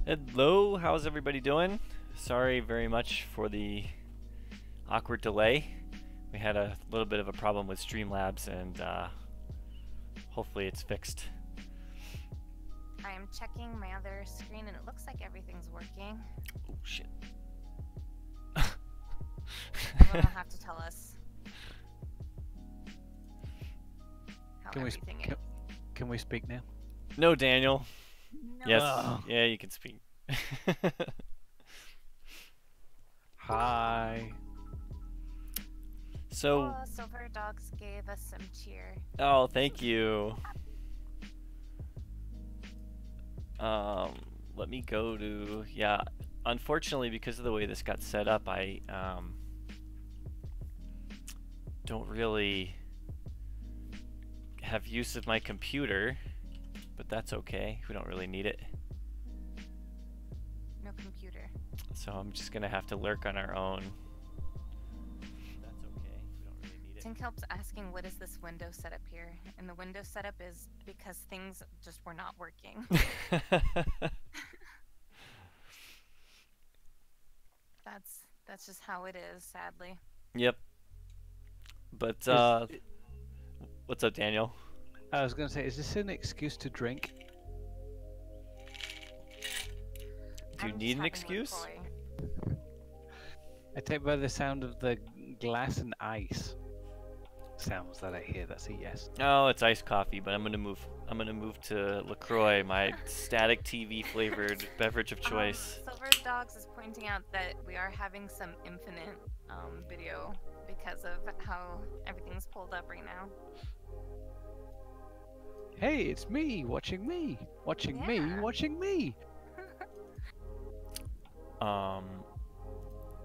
Hello, how's everybody doing? Sorry very much for the awkward delay. We had a little bit of a problem with Streamlabs and hopefully it's fixed. I am checking my other screen and it looks like everything's working. Oh shit. Everyone will have to tell us how everything is. Can we speak now? No, Daniel. No. Yes. Oh. Yeah, you can speak. Hi. So. Oh, Silver Dogs gave us some cheer. Oh, thank you. Let me go to, yeah, unfortunately because of the way this got set up, I don't really have use of my computer, but that's okay. We don't really need it. No computer. So I'm just gonna have to lurk on our own. That's okay. We don't really need it. Tinkhelp's asking what is this window setup here? And the window setup is because things just were not working. That's just how it is, sadly. Yep. But what's up, Daniel? I was going to say, is this an excuse to drink? Do you need an excuse? I take by the sound of the glass and ice sounds that I hear. That's a yes. Oh, it's iced coffee, but I'm gonna move to LaCroix, my static TV flavored beverage of choice. Silver Dogs is pointing out that we are having some infinite video because of how everything's pulled up right now. Hey, it's me watching me, watching me, watching me.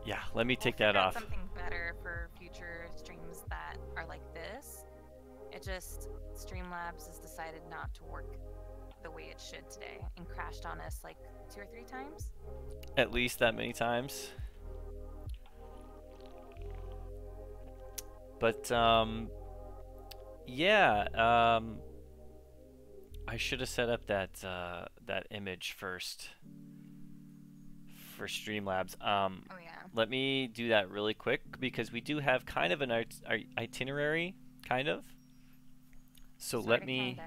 Yeah, let me take We'll that off. Something better for future streams that are like this. It just Streamlabs has decided not to work the way it should today and crashed on us like 2 or 3 times. At least that many times. But yeah, I should have set up that that image first for Streamlabs. Oh yeah. Let me do that really quick because we do have kind of an itinerary, kind of. So let me,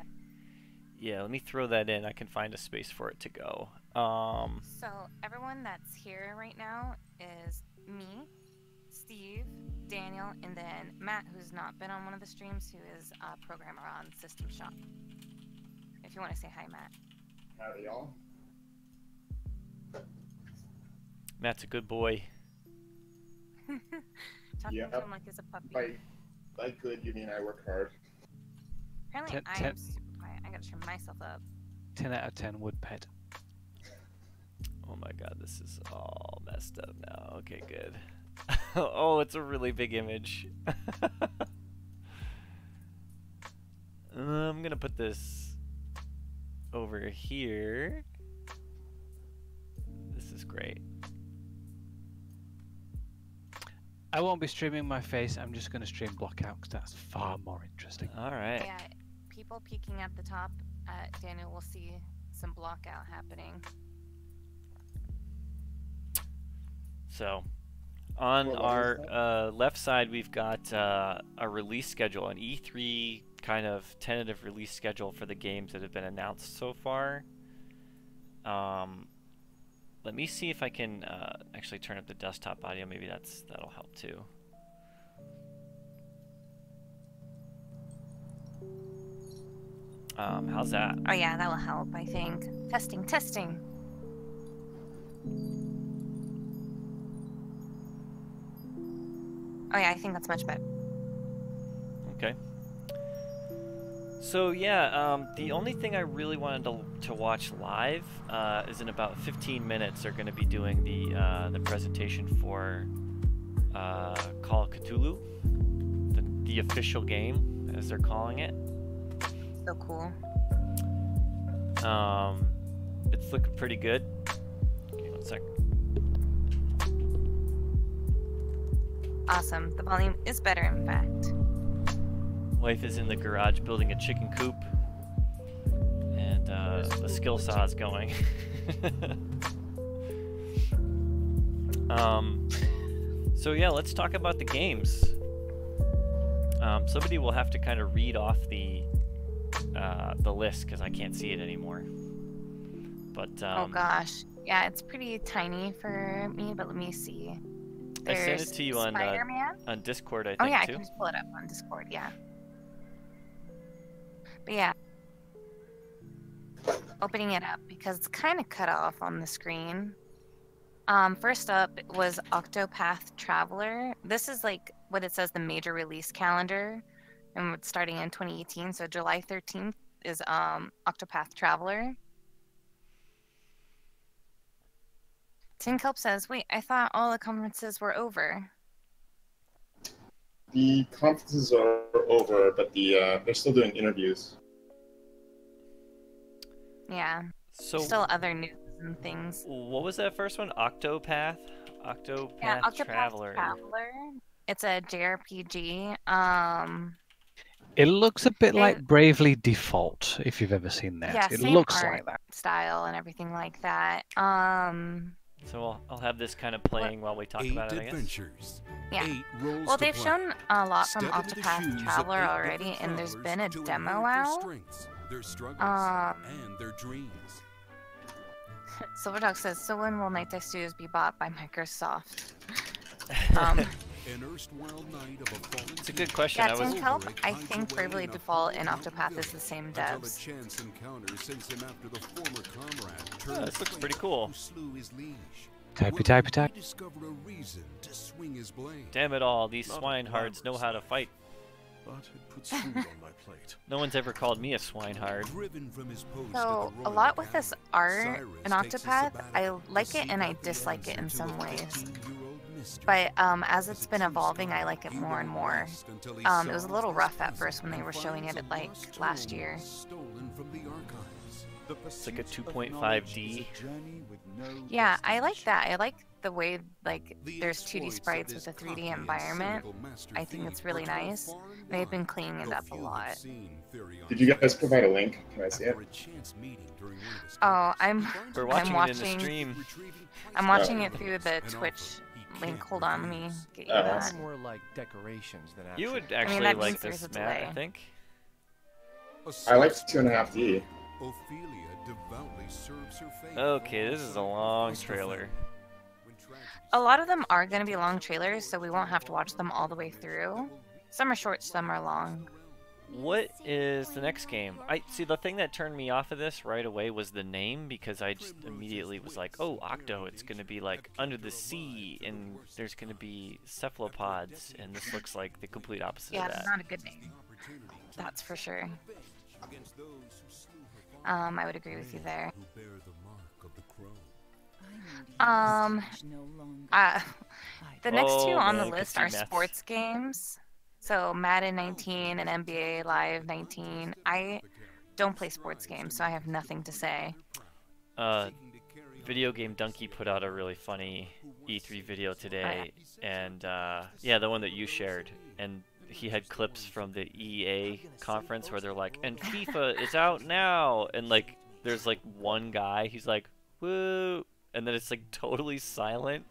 yeah, let me throw that in. I can find a space for it to go. So everyone that's here right now is me, Steve, Daniel, and then Matt, who's not been on one of the streams, who is a programmer on System Shop. If you want to say hi, Matt. Howdy, y'all. Matt's a good boy. Talking Yep. to him like he's a puppy. By good, you mean I work hard. Apparently, I am super quiet. I gotta turn myself up. 10 out of 10 would pet. Oh my god, this is all messed up now. Okay, good. Oh, it's a really big image. I'm gonna put this over here. This is great. I won't be streaming my face. I'm just going to stream Blockout because that's far more interesting. All right. Yeah, people peeking at the top, Daniel will see some blockout happening. So, on our left side, we've got a release schedule, an E3 kind of tentative release schedule for the games that have been announced so far. Let me see if I can actually turn up the desktop audio. Maybe that'll help too. How's that? Oh yeah, that will help, I think. Testing, testing. Oh yeah, I think that's much better. Okay. So yeah, the only thing I really wanted to watch live is in about 15 minutes. They're going to be doing the presentation for Call of Cthulhu, the official game, as they're calling it. So cool. It's looking pretty good. Okay, 1 sec. Awesome. The volume is better, in fact. Wife is in the garage building a chicken coop, and the skill saw is going. So yeah, let's talk about the games. Somebody will have to kind of read off the list because I can't see it anymore. But Oh gosh, yeah, it's pretty tiny for me, but let me see. I sent it There's to you on Discord, I think, oh yeah, I too. can just pull it up on Discord, yeah. But yeah, opening it up because it's kind of cut off on the screen. First up was Octopath Traveler. This is like what it says the major release calendar, and it's starting in 2018. So July 13th is Octopath Traveler. Tin Kelp says, "Wait, I thought all the conferences were over." The conferences are over, but they're still doing interviews. Yeah. So Still other news and things. what was that first one? Octopath? Yeah, Octopath Traveler. Traveler. It's a JRPG. It looks a bit like Bravely Default, if you've ever seen that. Yeah, it same looks art like that. style and everything like that. So I'll have this kind of playing while we talk about it, I guess. Adventures. Yeah. 8 roles Well, to they've play. shown a lot from Step into the shoes Octopath of Traveler 8 already, different and there's been a travelers to demo inherit their out. strengths, their struggles, and their dreams. Silverdog says, "So when will Nightdive Studios be bought by Microsoft?" An erstwhile knight of a fallen It's a good king. question. Yeah, I was Tin Kelp, Over it, I hides think away Bravely in a Default and far-flung Octopath is the same until a devs. chance encounter sends him after the former comrade Oh, turned this looks traitor pretty cool. who slew his liege. Typey, Will typey, he type. discover a reason to swing his blade? Damn it all, these Not swinehards know how to fight. But it puts food on my plate. No one's ever called me a swinehard. Driven from his post So, at the a lot Royal with this Academy, art Cyrus in takes a Octopath, I sabbatical to like it and I seek out the dislike it in answer some to a ways. 15-year-old mystery. But as it's been evolving, I like it He more and won't more. rest until he It was a solves little this rough at puzzle first when they and were showing it finds at a like lost last tome year. stolen from the archives. It's like a 2.5D. Yeah, I like that. I like the way like The there's 2D exploits of sprites this with a 3D cocky and environment. cynical master I think it's thief really are told nice. far and They've been wide, cleaning it though up a few have lot. seen Theory on Did you guys Fire. provide a link? Can I see it? After a chance meeting during one of his Oh, travels, We're I'm watching it in the watching. stream. retrieving I'm priceless watching it items, through the an Twitch offer he link. can't Hold on, let me refuse. get you Oh, that. awesome. More like decorations than You actual. would mean, actually that like means there's this, a Matt, I delay. think. I liked 2.5D. Ophelia devoutly serves her faith Okay, this is a long alongside trailer. when tragedy A lot of them are going to be long trailers, so we won't have to watch them all the way through. Some are short, some are long. What is the next game? I see, the thing that turned me off of this right away was the name, because I just immediately was like, oh, Octo, it's going to be like under the sea and there's going to be cephalopods, and this looks like the complete opposite Yeah, of it's that. not a good name. That's for sure. against those who slew her father, I would agree with you there. who bear the mark of the crow. The next two Oh, on man, the could list see are Mets. sports games. So Madden 19 and NBA Live 19. I don't play sports games, so I have nothing to say. Video Game Donkey put out a really funny E3 video today, and yeah, the one that you shared, and he had clips from the EA conference where they're like, and FIFA is out now, and like there's like one guy, he's like, woo, and then it's like totally silent,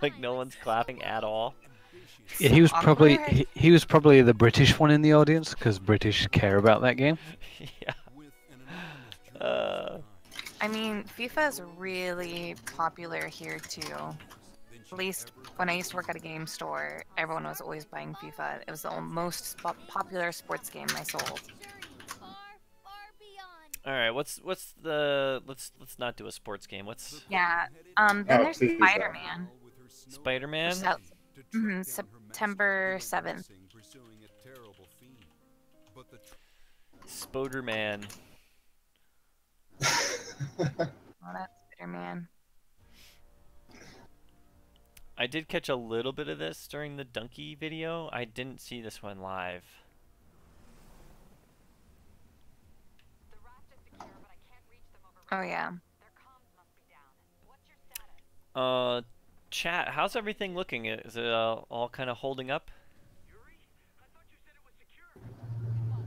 like no one's clapping at all. Yeah, he was probably Awkward. he was probably the British one in the audience because British care about that game. Yeah. I mean, FIFA is really popular here too. At least when I used to work at a game store, everyone was always buying FIFA. It was the most popular sports game I sold. All right, what's the let's not do a sports game. What's Yeah. Then Oh, there's please, Spider-Man. Spider-Man? Which is out September 7th. Spoderman. Oh, that's Spider-Man. I did catch a little bit of this during the Donkey video. I didn't see this one live. Oh yeah. Chat, how's everything looking? Is it all kind of holding up?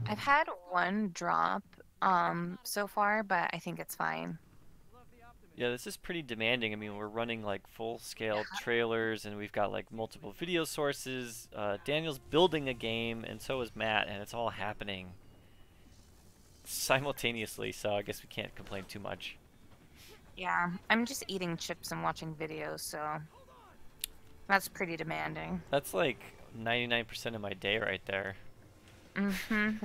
I've had one drop so far, but I think it's fine. Yeah, this is pretty demanding. I mean, we're running like full-scale trailers, and we've got like multiple video sources. Daniel's building a game, and so is Matt, and it's all happening simultaneously. So I guess we can't complain too much. Yeah, I'm just eating chips and watching videos, so that's pretty demanding. That's like 99% of my day right there. Mm-hmm.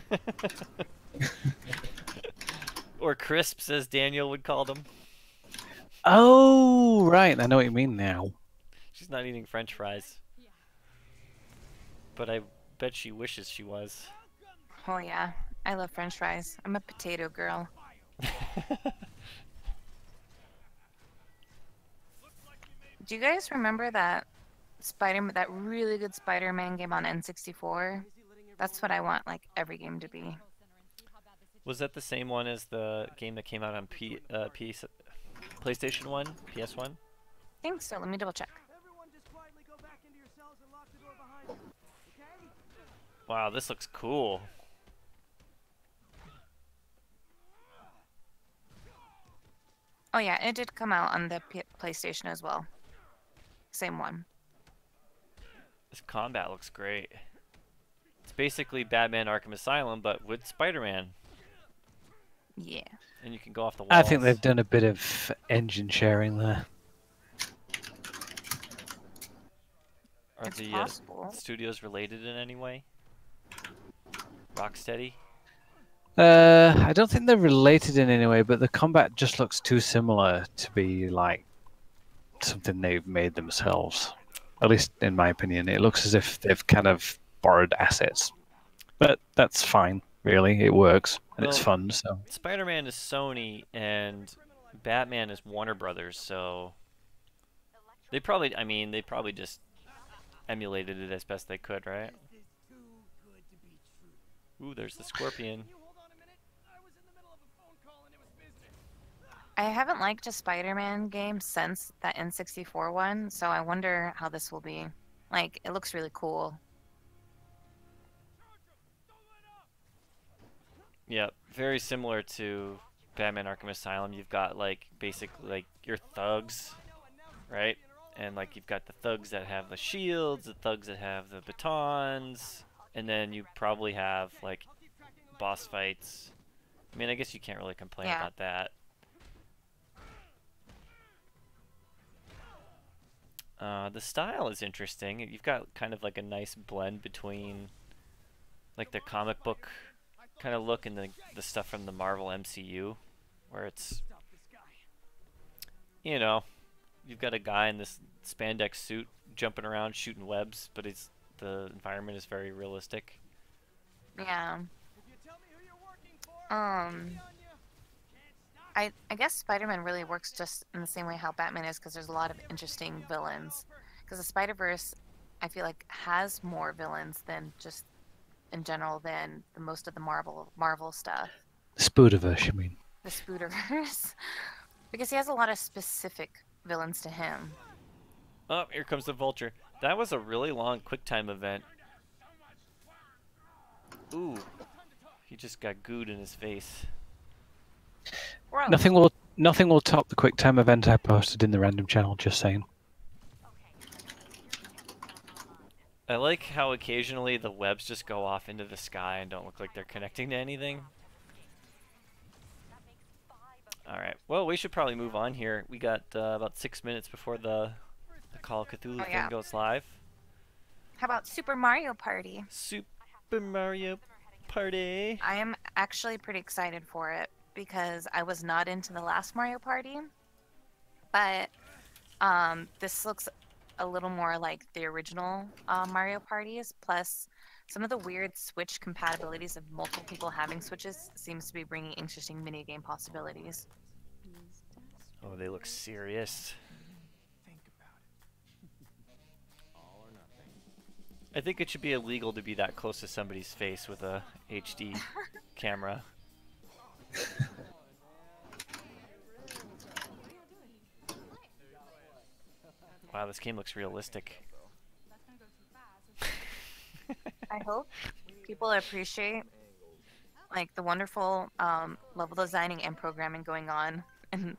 Or crisps, as Daniel would call them. Oh, right. I know what you mean now. She's not eating French fries. But I bet she wishes she was. Oh yeah, I love French fries. I'm a potato girl. Do you guys remember that that really good Spider-Man game on N64? That's what I want like every game to be. Was that the same one as the game that came out on PlayStation 1? PS1? I think so. Let me double check. Wow, this looks cool. Oh yeah, it did come out on the PlayStation as well. Same one. This combat looks great. It's basically Batman Arkham Asylum, but with Spider-Man. Yeah. And you can go off the walls. I think they've done a bit of engine sharing there. Are It's the possible. studios related in any way? Rocksteady? I don't think they're related in any way, but the combat just looks too similar to be like something they've made themselves. At least in my opinion, it looks as if they've kind of borrowed assets. But that's fine, really. It works and it's Well, fun. So Spider-Man is Sony and Batman is Warner Brothers, so they probably, I mean, they probably just emulated it as best they could, right? Ooh, there's the Scorpion. I haven't liked a Spider-Man game since that N64 one, so I wonder how this will be. Like, it looks really cool. Yeah, very similar to Batman Arkham Asylum. You've got like basically like your thugs, right? And like you've got the thugs that have the shields, the thugs that have the batons, and then you probably have like boss fights. I mean, I guess you can't really complain Yeah. about that. The style is interesting. You've got kind of like a nice blend between like the comic book kind of look and the stuff from the Marvel MCU, where it's, you know, you've got a guy in this spandex suit jumping around shooting webs, but the environment is very realistic. Yeah. I guess Spider-Man really works just in the same way how Batman is, because there's a lot of interesting villains. Because the Spider-Verse, I feel like, has more villains than just in general than most of the Marvel stuff. Spooderverse, you mean? The Spooderverse. Because he has a lot of specific villains to him. Oh, here comes the Vulture. That was a really long QuickTime event. Ooh, he just got gooed in his face. Gross. Nothing will top the QuickTime event I posted in the random channel. Just saying. I like how occasionally the webs just go off into the sky and don't look like they're connecting to anything. Alright, well, we should probably move on here. We got about 6 minutes before the Call of Cthulhu thing goes live. How about Super Mario Party? Super Mario Party! I am actually pretty excited for it because I was not into the last Mario Party, but this looks a little more like the original Mario Parties, plus some of the weird Switch compatibilities of multiple people having Switches seems to be bringing interesting minigame possibilities. Oh, they look serious. I think it should be illegal to be that close to somebody's face with a HD camera. Wow, this game looks realistic. I hope people appreciate like the wonderful level designing and programming going on in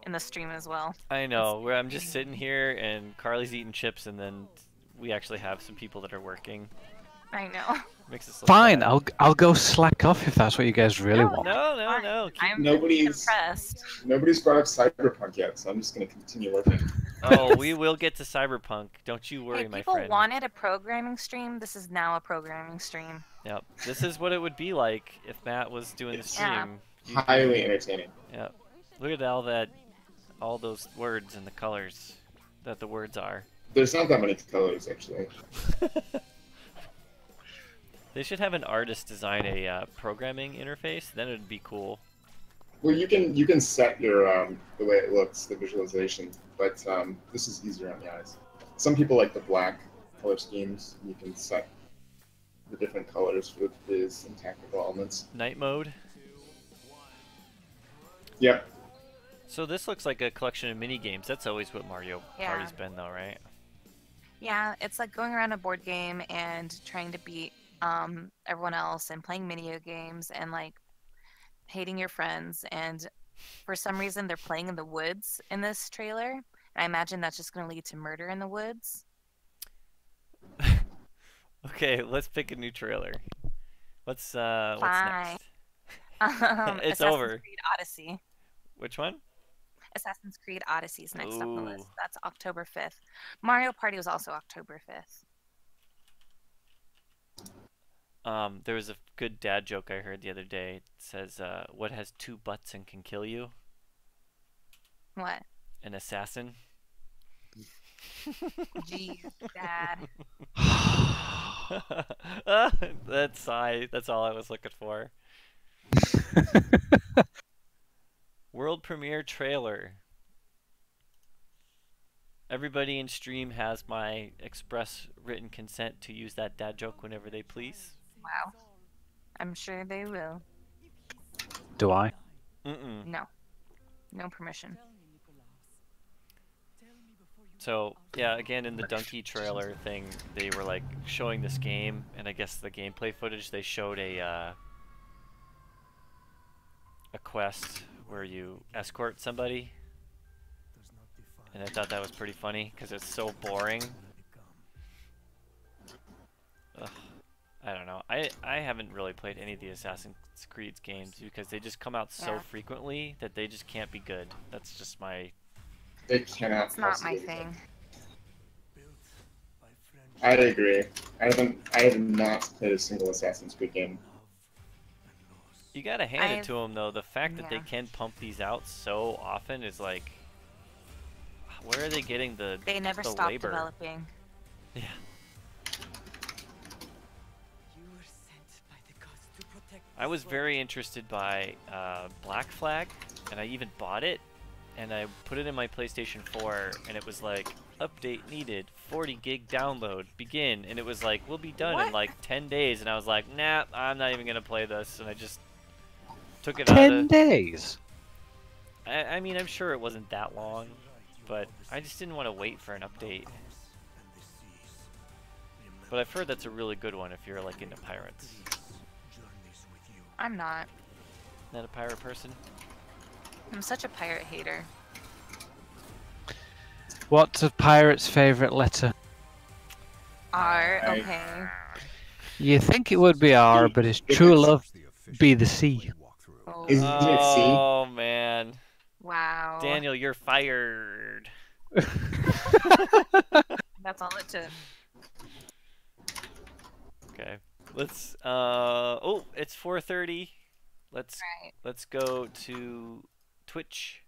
in the stream as well. I know, where I'm just sitting here and Carly's eating chips, and then we actually have some people that are working. I know. Makes us look Fine, bad. I'll go slack off if that's what you guys really want. No. I'm Nobody's impressed. nobody's brought up Cyberpunk yet, so I'm just gonna continue working. Oh, we will get to Cyberpunk. Don't you worry, Hey, my people friend. wanted a programming stream. This is now a programming stream. Yep. This is what it would be like if Matt was doing the It's stream. highly entertaining. Yep. Look at all those words and the colors that the words are. There's not that many colors actually. They should have an artist design a programming interface. Then it'd be cool. Well, you can set your the way it looks, the visualization, but this is easier on the eyes. Some people like the black color schemes. You can set the different colors for the viz and tactical elements. Night mode. Yep. So this looks like a collection of mini games. That's always what Mario Yeah. Party's been, though, right? Yeah, it's like going around a board game and trying to beat everyone else and playing video games and like hating your friends. And for some reason, they're playing in the woods in this trailer. And I imagine that's just going to lead to murder in the woods. Okay, let's pick a new trailer. What's Fine. next? It's Assassin's over. Creed Odyssey. Which one? Assassin's Creed Odyssey is next up on the list. Ooh. That's October 5th. Mario Party was also October 5th. There was a good dad joke I heard the other day. It says, what has two butts and can kill you? What? An assassin. Jeez, Dad. That sigh, that's all I was looking for. World premiere trailer. Everybody in stream has my express written consent to use that dad joke whenever they please. Wow. I'm sure they will. Do I? Mm-mm. No. No permission. So, yeah, again, in the Donkey trailer thing, they were, like, showing this game, and I guess the gameplay footage, they showed a quest where you escort somebody, and I thought that was pretty funny, because it's so boring. Ugh. I don't know. I haven't really played any of the Assassin's Creed games, because they just come out so Yeah. frequently that they just can't be good. That's just my... They cannot. It's not my possibly be thing. good. I agree. I have not played a single Assassin's Creed game. You gotta hand it I've- to them, though. The fact that they yeah. can pump these out so often is like... Where are they getting the They never the stopped labor? developing. Yeah. I was very interested by Black Flag, and I even bought it, and I put it in my PlayStation 4, and it was like, update needed, 40 gig download, begin, and it was like, we'll be done in What? like 10 days, and I was like, nah, I'm not even gonna play this, and I just took it out 10 of... days? I mean, I'm sure it wasn't that long, but I just didn't want to wait for an update. But I've heard that's a really good one if you're like into pirates. I'm not. Not a pirate person? I'm such a pirate hater. What's a pirate's favourite letter? R, I- okay. You think it would be R, but it's true love be the C. Oh, Isn't it C? Oh man. wow. Daniel, you're fired. That's all it took. Okay. Let's oh, it's 4:30. Right. Let's go to Twitch.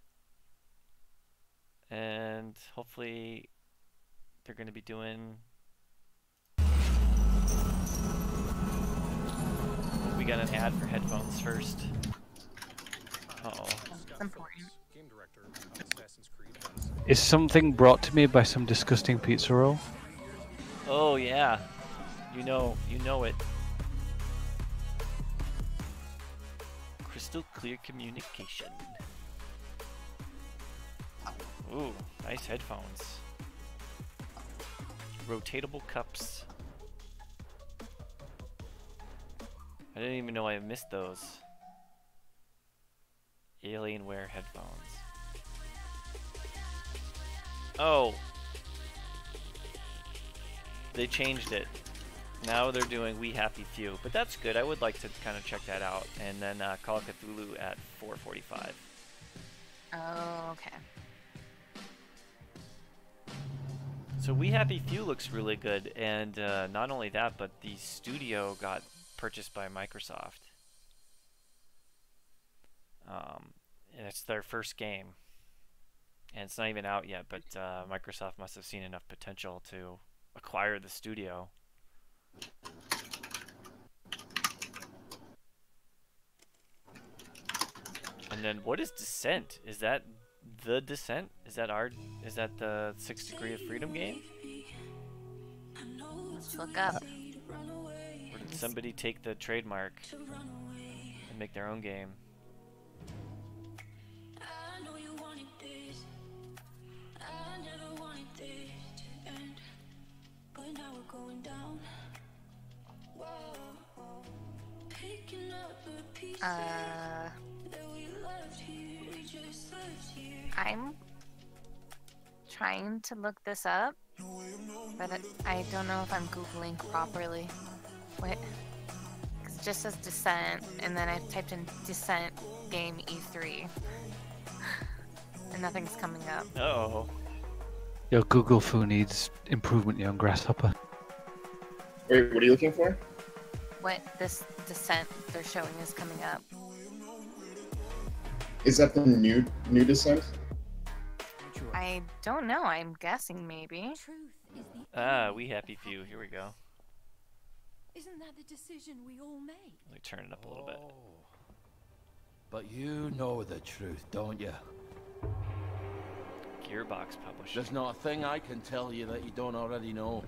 And hopefully they're going to be doing we got an ad for headphones first. Uh-oh. It's important. Game director of Assassin's Creed has Is something brought to me by some disgusting pizza roll? Oh yeah. You know it. Crystal clear communication. Ooh, nice headphones. Rotatable cups. I didn't even know I missed those. Alienware headphones. Oh. They changed it. Now they're doing We Happy Few, but that's good. I would like to kind of check that out. And then Call of Cthulhu at 4:45. Oh, okay. So We Happy Few looks really good, and not only that, but the studio got purchased by Microsoft. And it's their first game, and it's not even out yet. But Microsoft must have seen enough potential to acquire the studio. And then what is Descent? Is that the Descent? Is that the 6 Degree of Freedom game? Let's look up. Or did somebody take the trademark and make their own game? I'm trying to look this up, but I don't know if I'm Googling properly. Wait, 'cause it just says Descent, and then I typed in Descent game E3, and nothing's coming up. Uh-oh. Your Google Foo needs improvement, young grasshopper. Wait, what are you looking for? What this Descent they're showing is coming up. Is that the new Descent? I don't know. I'm guessing maybe. We Happy Few. Here we go. Isn't that the decision we all made? Let me turn it up a little bit. But you know the truth, don't you? Gearbox Publishing. There's not a thing I can tell you that you don't already know.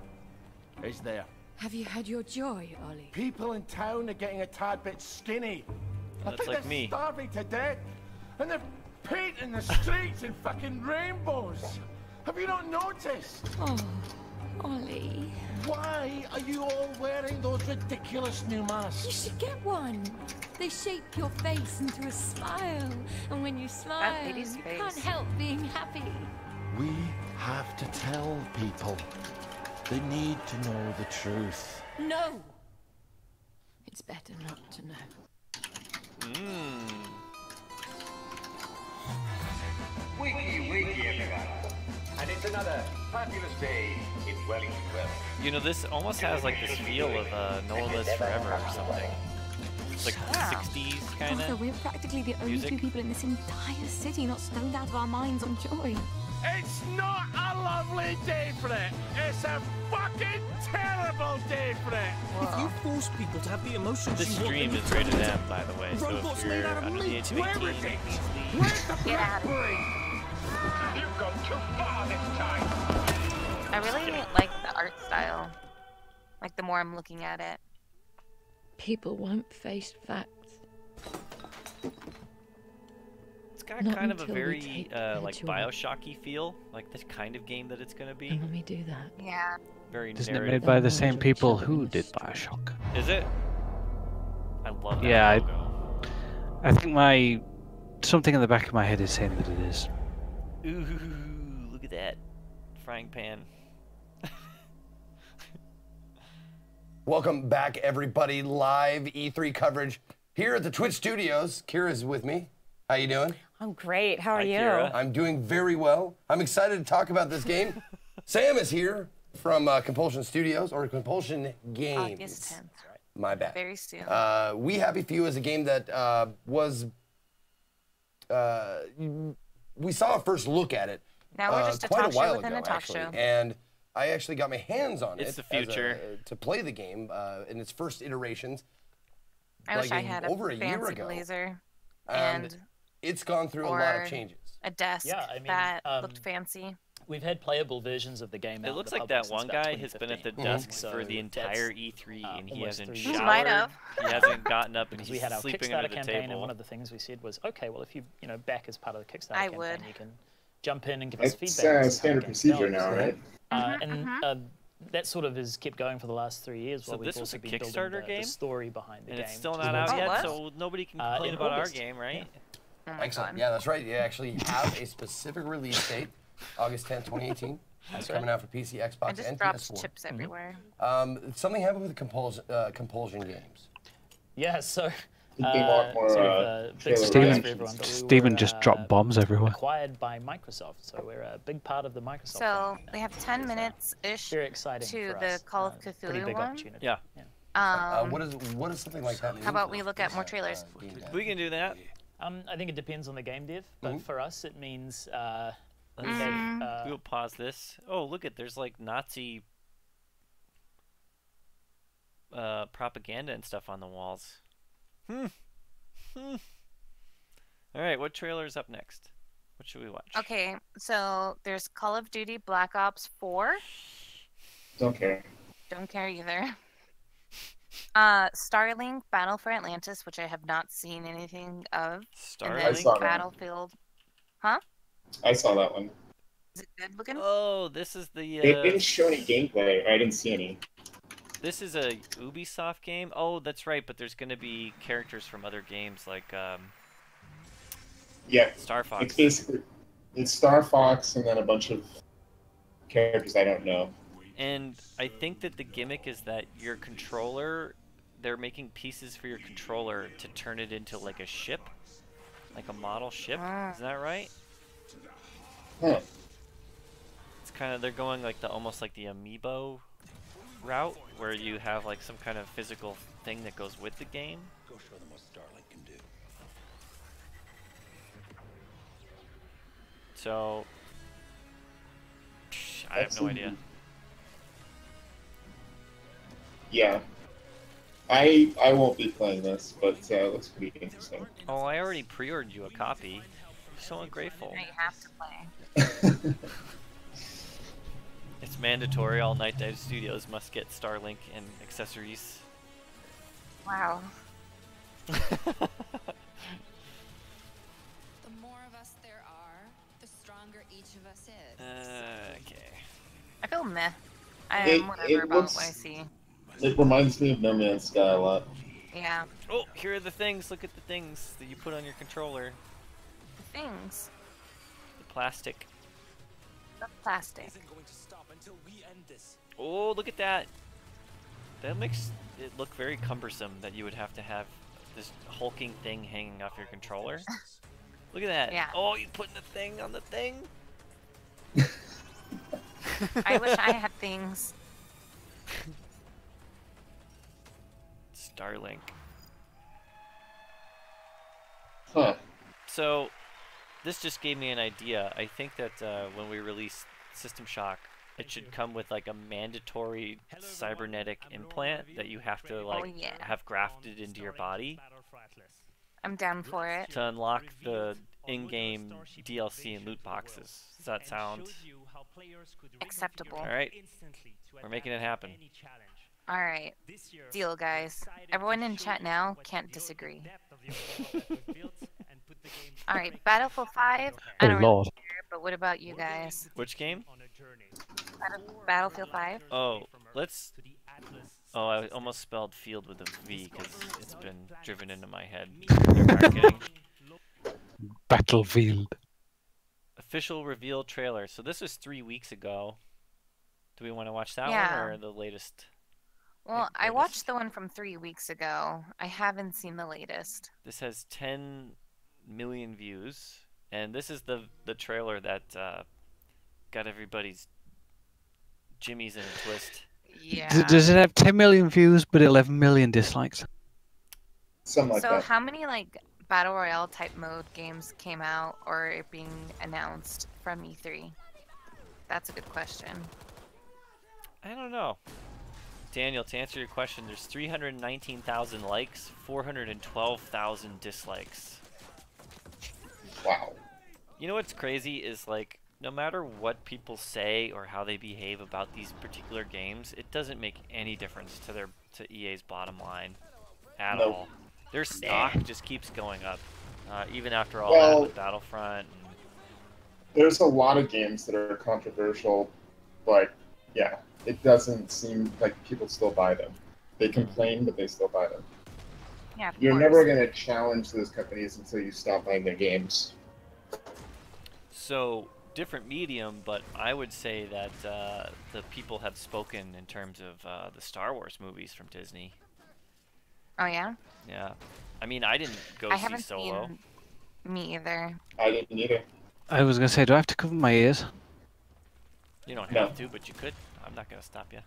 Is there? Have you had your joy, Ollie? People in town are getting a tad bit skinny. I That's think like they're me. starving to death. And they're painting the streets in fucking rainbows. Have you not noticed? Oh, Ollie. Why are you all wearing those ridiculous new masks? You should get one. They shape your face into a smile. And when you smile, lady's you face. can't help being happy. We have to tell people. They need to know the truth. No! It's better not to know. Wakey, everyone. And it's another fabulous day in Wellington. You know, this almost has like this feel of No One Lives Forever or something. It's like Yeah. 60s kind Also, of. we're practically the only music. two people in this entire city not stoned out of our minds on joy. It's not a lovely day for it. It's a fucking terrible day for it. If you force people to have the emotions This you want stream them is to rated feel, M, by the way, so robots if made you're out of under the meat, age of where 18, is it? please leave. Where's the Get out of here. blackberry? You've gone too far this time. I really like the art style. Like the more I'm looking at it. People won't face facts. It's got Not kind of a until we very take their like joy. Bioshocky feel, like this kind of game that it's gonna be. And when we do that, Yeah. Very Isn't it narrative. made by the same people who did Bioshock? Is it? I love that Yeah, logo. I think something in the back of my head is saying that it is. Ooh, look at that frying pan. Welcome back, everybody. Live E3 coverage here at the Twitch studios. Kira's with me. How you doing? I'm great. How are Hi, you? Kira. I'm doing very well. I'm excited to talk about this game. Sam is here from Compulsion Studios, or Compulsion Games. August 10th. My bad. Very soon. We Happy Few is a game that was... we saw a first look at it Now we're just a quite talk a show while within ago, a talk actually. show. And I actually got my hands on It's it the future. to play the game in its first iterations. I wish I like had over a a year fancy ago. blazer And and it's gone through a lot or of changes. a desk Yeah, I mean, that looked fancy. We've had playable versions of the game. It out looks in the like public that since one about guy has been at the 2015. desk So for the entire that's, E3 and he almost hasn't 3 showered. years. Might have. He hasn't gotten up and Because he's we had our sleeping Kickstarter under the campaign, and table. one of the things we said was, okay, well, if you back as part of the Kickstarter I campaign, would. you can jump in and give us It's feedback. and see how the standard game's procedure going. now, right? That sort of has kept going for the last 3 years. So while we've this was also a been building Kickstarter the game? story behind the And game. it's still to not out launch. yet, what? so nobody can complain in about August. our game, right? Oh my Excellent. god. Yeah, that's right. You actually have a specific release date. August 10th, 2018. It's coming out for PC, Xbox, I just and dropped PS4. chips everywhere. Something happened with the compulsion games. Yeah, so They want more, sort of big trailer surprise for reactions. everyone, but we Steven were, just dropped bombs everywhere. acquired by Microsoft, so we're a big part of the Microsoft. So we have 10 minutes-ish very exciting to for the us. Call of Pretty Cthulhu big one. opportunity. Yeah. What does something like that mean? How about we look at more trailers? We can do that. I think it depends on the game dev, but for us it means We'll pause this. Oh, look at there's like Nazi propaganda and stuff on the walls. All right, what trailer is up next? What should we watch? Okay, so there's Call of Duty Black Ops 4. Don't care. Don't care either. Starlink Battle for Atlantis, which I have not seen anything of. And then I saw that. Battlefield. Huh? I saw that one. Is it good looking? Oh, this is the. They didn't show any gameplay. I didn't see any. This is a Ubisoft game. Oh, that's right. But there's gonna be characters from other games like. Yeah. Star Fox. It's basically Star Fox and then a bunch of characters I don't know. And I think that the gimmick is that your controller, they're making pieces for your controller to turn it into like a ship, like a model ship. Is that right? Huh. It's kind of, they're going like almost like the amiibo route, where you have like some kind of physical thing that goes with the game. Go show them what Starlink can do. So, I have no idea. Yeah. I won't be playing this, but it looks pretty interesting. Oh, I already pre-ordered you a copy. I'm so ungrateful. I have to play. It's mandatory. All Nightdive Studios must get Starlink and accessories. Wow. The more of us there are, the stronger each of us is. Okay. I feel meh. I am whatever about what I see. It reminds me of No Man's Sky a lot. Yeah. Oh, here are the things. Look at the things that you put on your controller. The things. The plastic. The plastic. Oh, look at that. That makes it look very cumbersome that you would have to have this hulking thing hanging off your controller. Look at that. Yeah. Oh, you're putting the thing on the thing? I wish I had things. Starlink. Huh. So, this just gave me an idea. I think that when we release System Shock, it should come with like a mandatory cybernetic implant that you have to like have grafted into your body. I'm down for it. To unlock the in-game DLC and loot boxes. Does that sound acceptable? All right, we're making it happen. All right, deal, guys. Everyone in chat now can't disagree. All right, Battlefield 5. I don't really care, but what about you guys? Which game? Battlefield 5. Oh, let's. Oh, I almost spelled field with a V because it's been driven into my head. Battlefield. Official reveal trailer. So this was 3 weeks ago. Do we want to watch that one or the latest? Well, I watched the one from 3 weeks ago. I haven't seen the latest. This has 10 million views, and this is the trailer that got everybody's jimmies in a twist. Yeah. Does it have 10 million views but 11 million dislikes? Something like so that. how many like battle royale type mode games came out or are being announced from E3? That's a good question. I don't know. Daniel, to answer your question, there's 319,000 likes, 412,000 dislikes. Wow. You know what's crazy is like, no matter what people say or how they behave about these particular games, it doesn't make any difference to EA's bottom line at all. Their stock just keeps going up, even after all that with Battlefront. There's a lot of games that are controversial, but yeah, it doesn't seem like people still buy them. They complain, but they still buy them. Yeah, You're never going to challenge those companies until you stop buying their games. So, different medium, but I would say that the people have spoken in terms of the Star Wars movies from Disney. Oh yeah. Yeah, I mean, I didn't go I see haven't Solo. seen. Me either. I didn't either. I was gonna say, do I have to cover my ears? You don't No. have to, but you could. I'm not gonna stop you.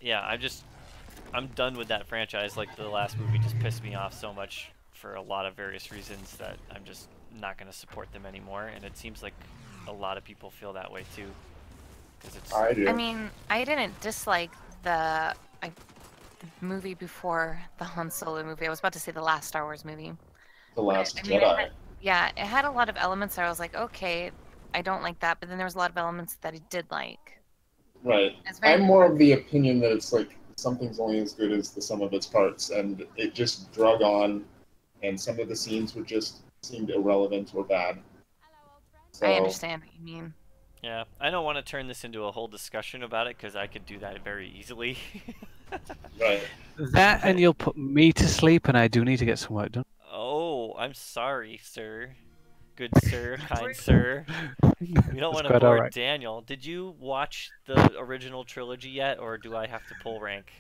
Yeah, I'm done with that franchise. Like, the last movie just pissed me off so much for a lot of various reasons that I'm just not gonna support them anymore. And it seems like a lot of people feel that way too. 'Cause it's. I do. I mean, I didn't dislike the movie before the Han Solo movie. I was about to say the last Star Wars movie. The Last I mean, Jedi. it had a lot of elements that I was like, okay, I don't like that. But then there was a lot of elements that I did like. Right. It's very I'm more of the opinion that it's like something's only as good as the sum of its parts, and it just drug on, and some of the scenes were just seemed irrelevant or bad. So, I understand what you mean. Yeah, I don't want to turn this into a whole discussion about it because I could do that very easily. Right. That and you'll put me to sleep, and I do need to get some work done. Oh, I'm sorry, sir. Good sir, kind sir. We don't want to quite bore alright. Daniel. Did you watch the original trilogy yet, or do I have to pull rank?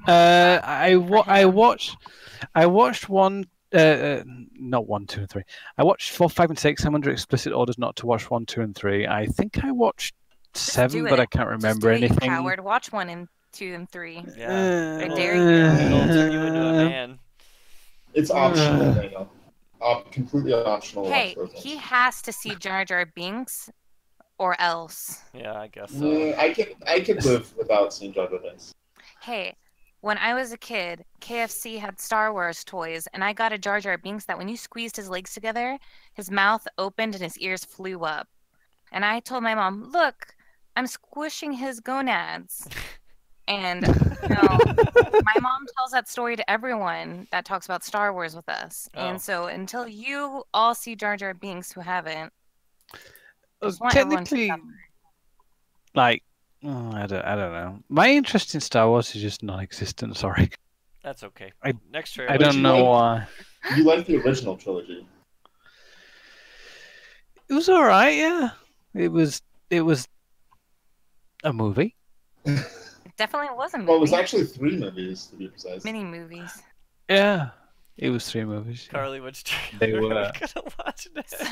I watched one. Not 1, 2, and 3. I watched 4, 5, and 6. I'm under explicit orders not to watch 1, 2, and 3. I think I watched 7, but I can't remember Just do it, anything. You coward. Watch 1 and 2 and 3. Yeah. I dare you. It'll turn you into a man. It's optional, Daniel. Completely optional. to Hey, watch those he ones. has to see Jar Jar Binks, or else. Yeah, I guess so. I could live without seeing Jar Jar Binks. Hey, when I was a kid, KFC had Star Wars toys, and I got a Jar Jar Binks that when you squeezed his legs together, his mouth opened and his ears flew up. And I told my mom, "Look, I'm squishing his gonads." And my mom tells that story to everyone that talks about Star Wars with us. Oh. And so until you all see Jar Jar Binks who haven't, I just want everyone to Technically, suffer. like, I don't know. My interest in Star Wars is just non-existent. Sorry. That's okay. I- Next trailer. I don't know why. You like the original trilogy? It was all right. Yeah, it was a movie. It definitely was a movie. Well, it was actually 3 movies to be precise. Mini movies. Yeah, it was 3 movies. Carly, which They trailer were. are we gonna watch next?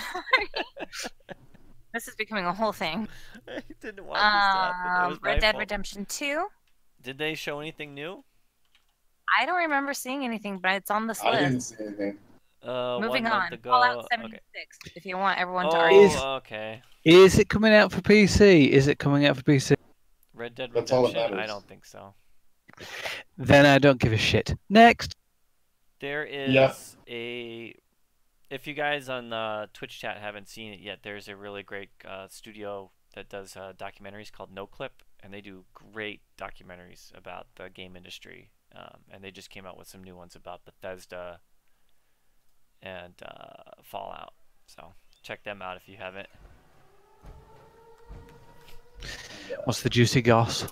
This is becoming a whole thing. I didn't want this to happen. It was my Red Dead fault. Redemption 2. Did they show anything new? I don't remember seeing anything, but it's on this I didn't list. see anything. Moving 1 month on. ago. Fallout Okay. 76. If you want everyone to Oh, argue. okay. Is it coming out for PC? Is it coming out for PC? Red Dead That's all that Redemption? I matters. don't think so. Then I don't give a shit. Next. There is Yep. if you guys on Twitch chat haven't seen it yet, there's a really great studio that does documentaries called No Clip, and they do great documentaries about the game industry. And they just came out with some new ones about Bethesda and Fallout. So check them out if you haven't. What's the juicy goss?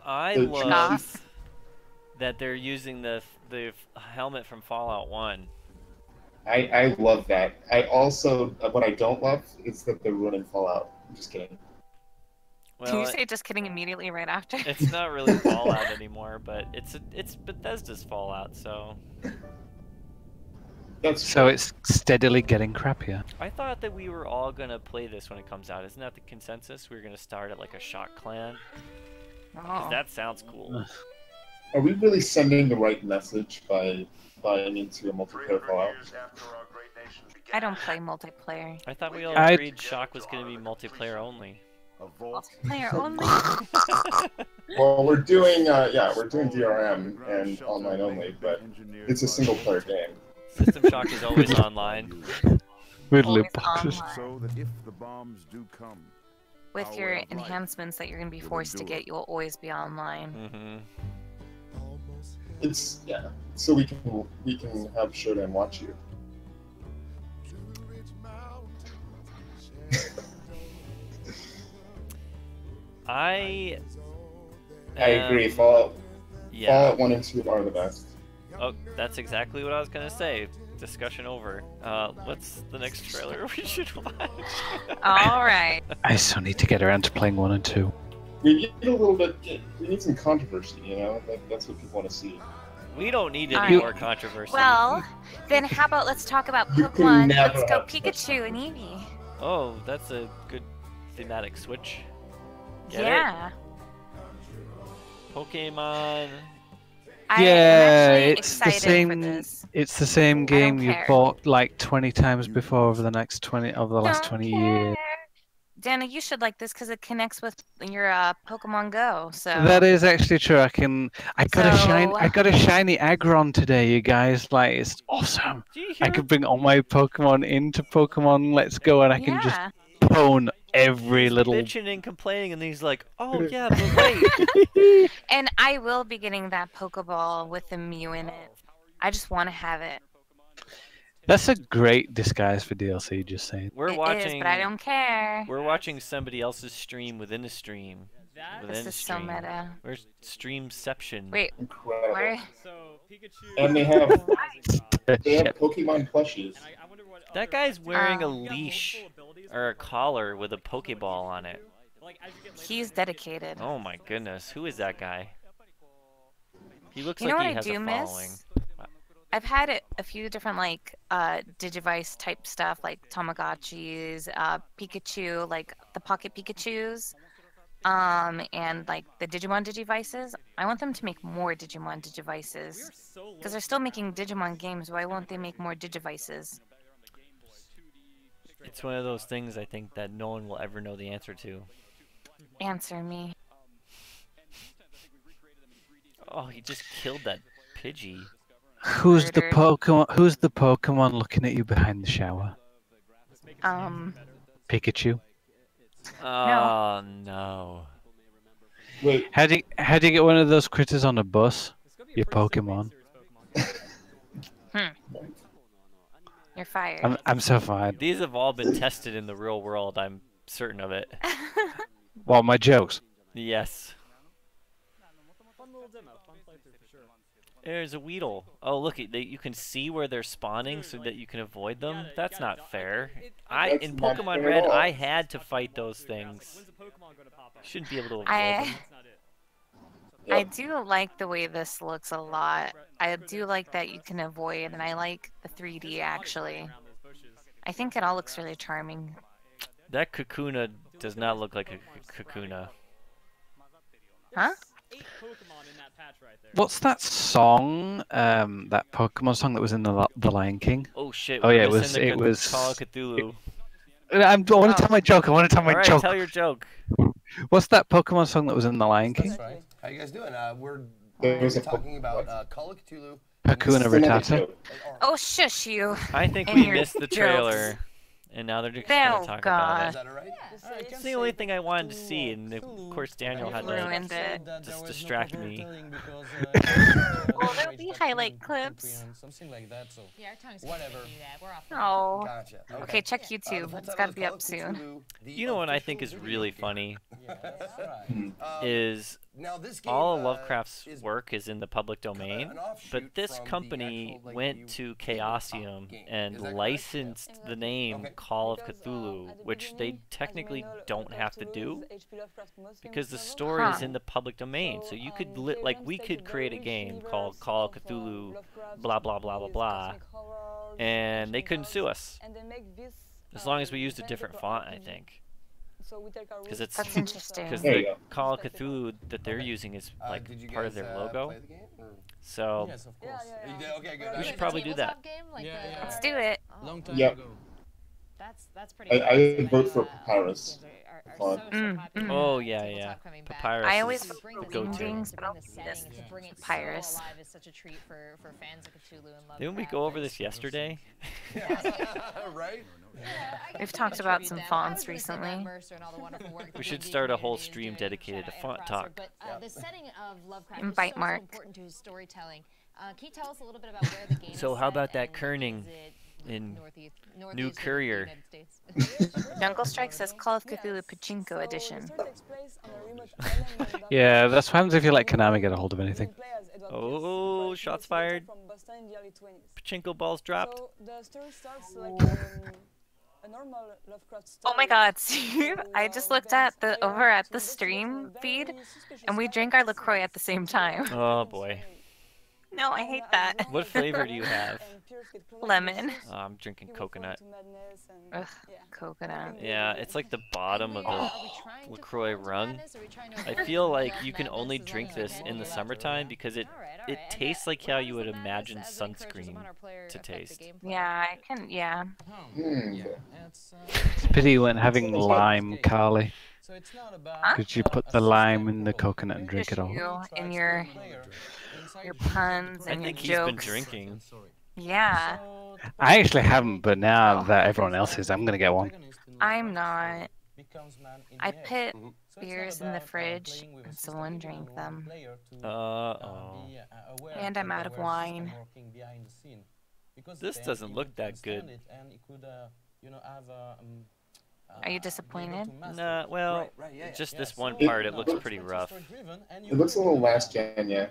I The love that they're using the helmet from Fallout 1. I love that. I also, what I don't love is that they're running Fallout. I'm just kidding. Can Well, you say just kidding immediately right after? it's not really Fallout anymore, but it's Bethesda's Fallout, so So it's steadily getting crappier. I thought that we were all gonna play this when it comes out. Isn't that the consensus? We were gonna start at like a Shock Clan. 'Cause Oh. that sounds cool. Are we really sending the right message by buying into a multiplayer Fallout? I don't play multiplayer. I thought we all I- agreed Shock was gonna be multiplayer only. Multiplayer only? Well, we're doing DRM and online only, but it's a single player game. System Shock is always online. With Always loot boxes. online. So that if the bombs do come, With our your way of life enhancements that you're going to be will forced to endure. get, you'll always be online. Mm-hmm. It's so we can have Showdown watch you. I I agree. Fallout 1 and 2 are the best. Oh, that's exactly what I was gonna say. Discussion over. What's the next trailer we should watch? All right. I still need to get around to playing 1 and 2. We need a little bit. We need some controversy, you know. That's what people want to see. We don't need any more controversy. Well, then how about let's talk about You can Pokemon. never Let's go have Pikachu and Eevee. Oh, that's a good thematic switch. Get Yeah. it? Pokemon. Yeah, I'm actually it's the excited same. for this. It's the same game you care. bought like 20 times before over the last 20 years. Dana, you should like this because it connects with your Pokemon Go. So That is actually true. I got a shiny Aggron today, you guys. Like, it's awesome. I could bring all my Pokemon into Pokemon Let's Go, and I can just pwn every little. Bitching and complaining, and he's like, "Oh yeah, but wait." And I will be getting that Pokeball with the Mew in it. I just want to have it. That's a great disguise for DLC. Just saying. We're watching. It is, but I don't care. We're watching somebody else's stream within a stream. This is so meta. Where's Streamception? Wait, where? And they have Pokemon plushies. That guy's wearing a leash or a collar with a Pokeball on it. He's dedicated. Oh my goodness, who is that guy? He looks You know like what he has I do a following. miss? I've had a few different like Digivice type stuff, like Tamagotchis, Pikachu, like the Pocket Pikachus, and like the Digimon Digivices. I want them to make more Digimon Digivices because they're still making Digimon games. Why won't they make more Digivices? It's one of those things I think that no one will ever know the answer to. Answer me. Oh, he just killed that Pidgey. Who's the Pokemon looking at you behind the shower? Pikachu. Oh no. Wait. How do you get one of those critters on a bus? Your Pokemon. You're fired. I'm so fired. These have all been tested in the real world. I'm certain of it. Well, my jokes. Yes. There's a Weedle. Oh, look! You can see where they're spawning so that you can avoid them. That's not fair. In Pokemon Red, I had to fight those things. Shouldn't be able to avoid them. I do like the way this looks a lot. I do like that you can avoid, and I like the 3D actually. I think it all looks really charming. That Kakuna does not look like a Kakuna. Huh? What's that song? That Pokemon song that was in the Lion King? Oh shit! Oh yeah, it was. Call of Cthulhu. I want to tell my joke. I want to tell my All right, joke. tell your joke. What's that Pokemon song that was in the Lion King? That's right. How you guys doing? We're talking about Call of Cthulhu. Hakuna Matata. Oh, shush you. I think and we your missed the jokes. trailer, and now they're just going to talk about it. Is that all right? It's the only thing I wanted to see, and of course Daniel had Ruined to it. just distract me. Well, there'll be highlight clips. Something like that, so Yeah, our tongues whatever. do that. We're off. Oh. Gotcha. Okay, check YouTube. It's got to be up soon. You know what I think is really funny? Right. Is now this game, all of Lovecraft's work is in the public domain, but this from the company actual, like, went to Chaosium and licensed the name Call of Cthulhu, which they technically don't have to do because the story is in the public domain. So you could we could create a game called Call of Cthulhu, blah blah blah blah blah, and they couldn't sue us as long as we used a different font, I think. Because That's interesting. Because the Call of Cthulhu that they're using is like part of their logo. Play the game, or? So Yes, of course. You did? Okay, good. we should probably do that. Let's do it. Long time Yep. ago. That's pretty. I vote for Papyrus. Font. Oh yeah, yeah. Papyrus I always is vote for go-to. Endings, but I'll do this. Papyrus. Is such a treat for fans of Cthulhu and Lovecraft. Didn't we go over this yesterday? Right? We've talked about some fonts recently. We should start a whole stream dedicated to font talk. But the setting of Lovecraft And is bite so mark. important to his storytelling. Can you tell us a little bit about where the game So is how set about that and kerning? is it in New Courier. Jungle Strike says Call of Cthulhu Pachinko Edition. Yeah, that's what happens if you let Konami get a hold of anything. Oh, shots fired. Pachinko balls dropped. Oh my god, Steve! I just looked at over at the stream feed, and we drank our LaCroix at the same time. Oh boy. No, I hate that. What flavor do you have? Lemon. Oh, I'm drinking coconut. Ugh, coconut. Yeah, it's like the bottom of the LaCroix rung. I feel like you can only drink this in the summertime because it tastes like how you would imagine sunscreen to taste. Yeah, I can, yeah. It's a pity you weren't having lime, Carly. Could you put the lime in the coconut and drink it all? In your puns and I think your he's been jokes. drinking. Yeah. I actually haven't, but now that everyone else is, I'm gonna get one. I'm not. I put beers in the fridge, and someone drank them. Uh-oh. And I'm out of wine. This doesn't look that good. Are you disappointed? Nah, well, just this one part, it looks pretty rough. It looks a little last gen, yeah.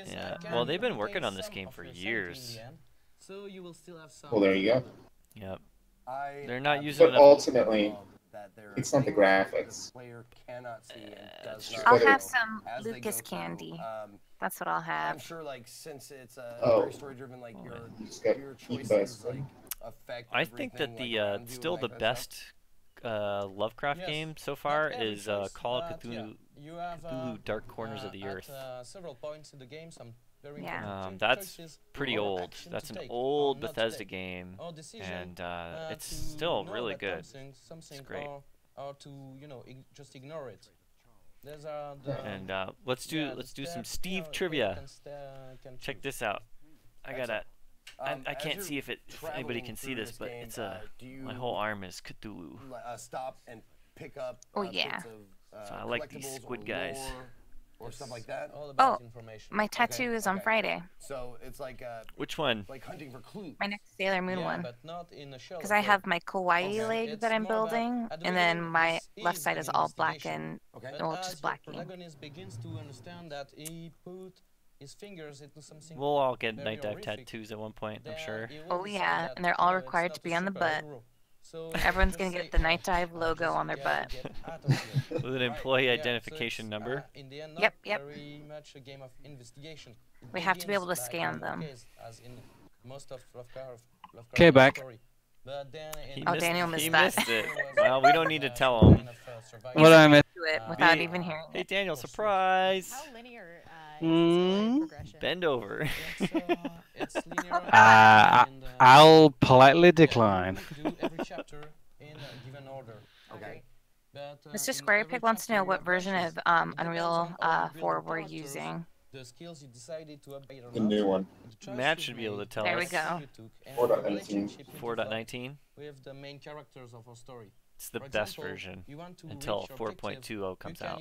Yeah, well, they've been working on this game for years. Well, there you go. Yep. They're not using But ultimately, it's not the graphics. I'll have some Lucas candy. That's what I'll have. I'm sure, like, since it's Oh. very story-driven, like your choices, like, affect. I think that the still the best Lovecraft game so far is Call of Cthulhu, Dark Corners of the Earth. Several points in the game, some very That's pretty old. That's an old Bethesda game, and it's still really good. It's great. Or to just ignore it. And let's do some Steve trivia. Check this out. I can't see if anybody can see this, but it's my whole arm is Cthulhu. Stop and pick up. Oh yeah. So I like these squid guys. Or stuff like that. Oh, my tattoo is on Friday. So it's like which one? Like hunting for clues. My next Sailor Moon one. Because I have my kawaii leg that I'm building, and then my left side is all black and well, just blacking. We'll all get Nightdive tattoos at one point, I'm sure. Oh yeah, and they're all required to be on the butt. Everyone's gonna get the Nightdive logo on their butt. With an employee identification number. Yep. We have to be able to scan them. Okay, back. Oh, Daniel missed he that. missed it. Well, we don't need to tell him. What I missed? It without even hearing Hey, it. Daniel, surprise! Bend over. I'll politely decline. Mr. Square Pig wants to know what version of Unreal 4 we're using. The new one. Matt should be able to tell There us. we go. 4.19. 4.19? We have the main characters of our story. It's the best version until 4.20 comes out.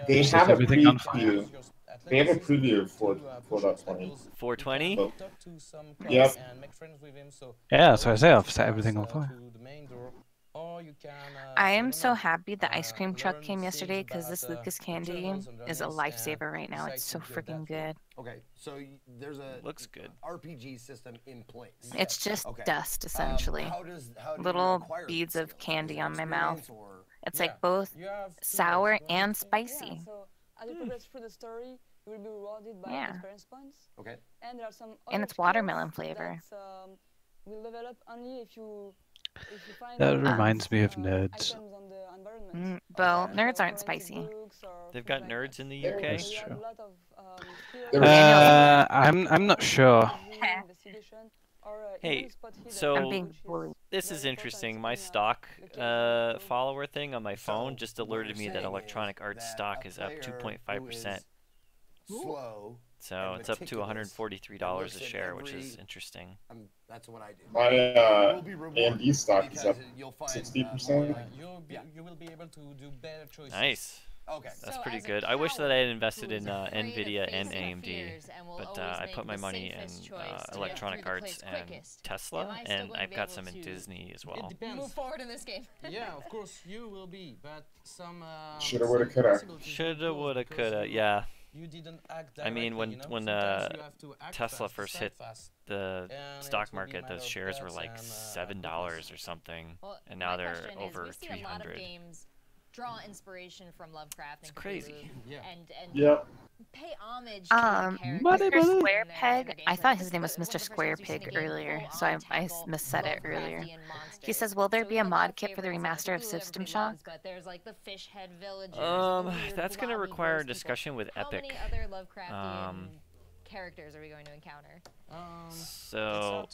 They have a preview. They have a preview for 4.20. 420? Yep. Yeah, so I say I've set everything on fire. I am so happy the ice cream truck came yesterday because this Lucas candy is a lifesaver right now. It's so freaking good. Okay, so there's a looks good RPG system in place. It's just dust essentially. Little beads of candy on my mouth. It's like both sour and spicy. As you progress through the story, you will be rewarded by experience points. Okay. And there are some and it's watermelon flavor. Will level up only if you find That reminds me of nerds. Well, nerds aren't spicy. They've got nerds in the UK. That's true. I'm not sure. Hey, so this is interesting. My stock follower thing on my phone just alerted me that Electronic Arts stock is up 2.5%. Slow. So it's up to $143 a share, which is interesting. That's what I do. My AMD stock is up 60%. You will be able to do better choices. Nice. Okay. That's pretty good. I wish that I had invested in NVIDIA and AMD, but I put my money in Electronic Arts and Tesla, and I've got some in Disney as well. Move forward in this game. Yeah, of course you will be, but some. Shoulda, woulda, coulda. Shoulda, woulda, coulda. Yeah. You didn't act I mean, when Sometimes you have to act Tesla fast, first decide hit fast. the And stock it will be a market, matter those of shares were guts like and $7 or something, Well, and now my they're question is, over we see a lot of 300. games draw inspiration from Lovecraft and crazy. and Yep. pay homage to the Money, characters. money. Square Peg. I thought his name was Mr. Square Pig earlier, so I missaid it earlier. He says, "Will there be a mod kit for the remaster of System Shock?" But there's like the fish head villagers. That's gonna require a discussion with How Epic. many other Lovecraftian characters are we going to encounter? So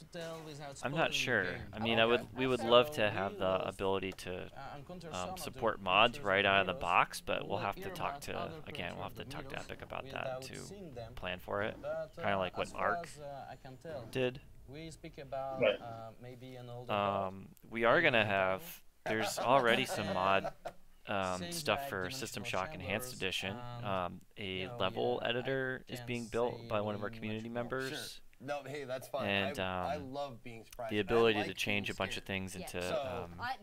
I'm not sure. I mean, we would love to have the ability to support mods right out of the box, but we'll have to talk to Epic about that to plan for it. Kind of like what Ark did. We speak about maybe an older we are gonna have. There's already some mod stuff for System Shock Enhanced Edition. A level editor is being built by one of our community members. No, hey, that's fine. And I love being surprised. the ability to change a bunch of things into,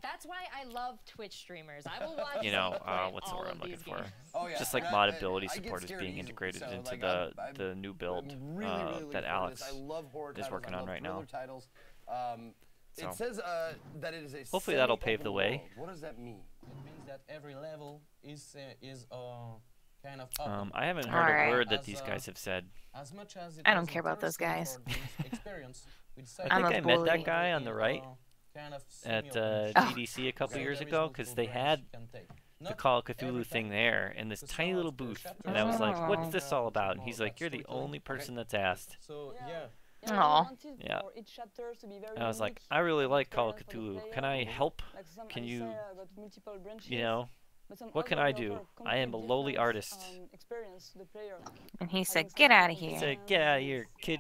that's why I love Twitch streamers. I will watch. you know, what's the word I'm looking for? Oh, yeah. Just like modability support is being integrated into the new build that Alex is working on right now. It says that it is a hopefully that'll pave the way. What does that mean? It means that every level is kind of up. I haven't heard a word that these guys have said. As much as I don't care about those guys. I think I met that guy on the right at GDC a couple years ago because they had the Call of Cthulhu thing there in this tiny little booth, and I was like, "What's this all about?" And he's like, "You're the only person that's asked." So yeah. Aw. Yeah. I was like, I really like Call of Cthulhu. Can I help? Can you, you know, what can I do? I am a lowly artist. And he said, "Get out of here." He said, "Get out of here, kid."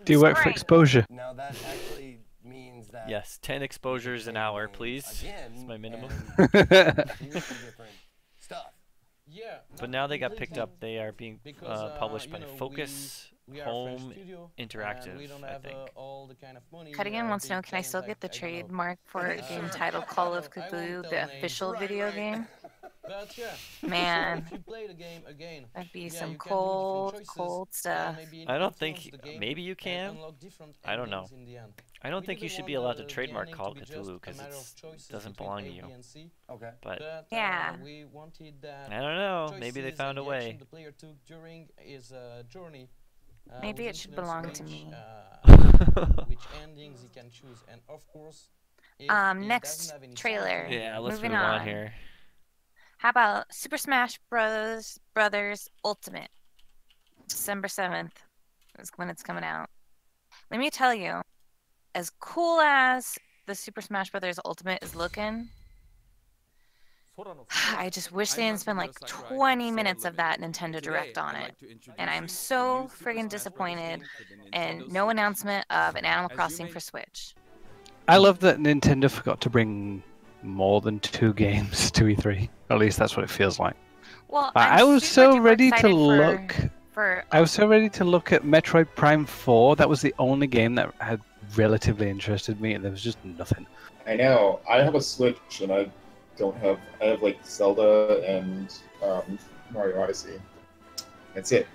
Do you work for exposure? Now that actually means that. Yes, 10 exposures an hour, please. That's my minimum. Stuff. Yeah. But now they got picked up. They are being published by Focus Home Interactive, I think. Cutting wants to know, can I still get the trademark for a game titled Call of Cthulhu, the official video game? But yeah, Man, if you play the game again, that'd be yeah, some you can do cold, different choices, cold stuff. I don't think, maybe you can. I don't know. I don't think you should be allowed to trademark Call of Cthulhu because it doesn't belong to you. Okay. But yeah, we wanted that I don't know. Maybe they found a way. The player took during his journey. Maybe it should belong to me. Which endings he can choose, and of course. Next trailer. Yeah, let's Moving move on here. How about Super Smash Brothers Ultimate? December 7th is when it's coming out. Let me tell you, as cool as the Super Smash Brothers Ultimate is looking, I just wish they didn't spend like 20 minutes of that Nintendo Direct on it. And I'm so friggin' disappointed. And no announcement of an Animal Crossing for Switch. I love that Nintendo forgot to bring more than 2 games to E3. At least that's what it feels like. Well, I was so ready to look. I was so ready to look at Metroid Prime 4. That was the only game that had relatively interested me, and there was just nothing. I know. I have a Switch, and I have like Zelda and Mario Odyssey. That's it.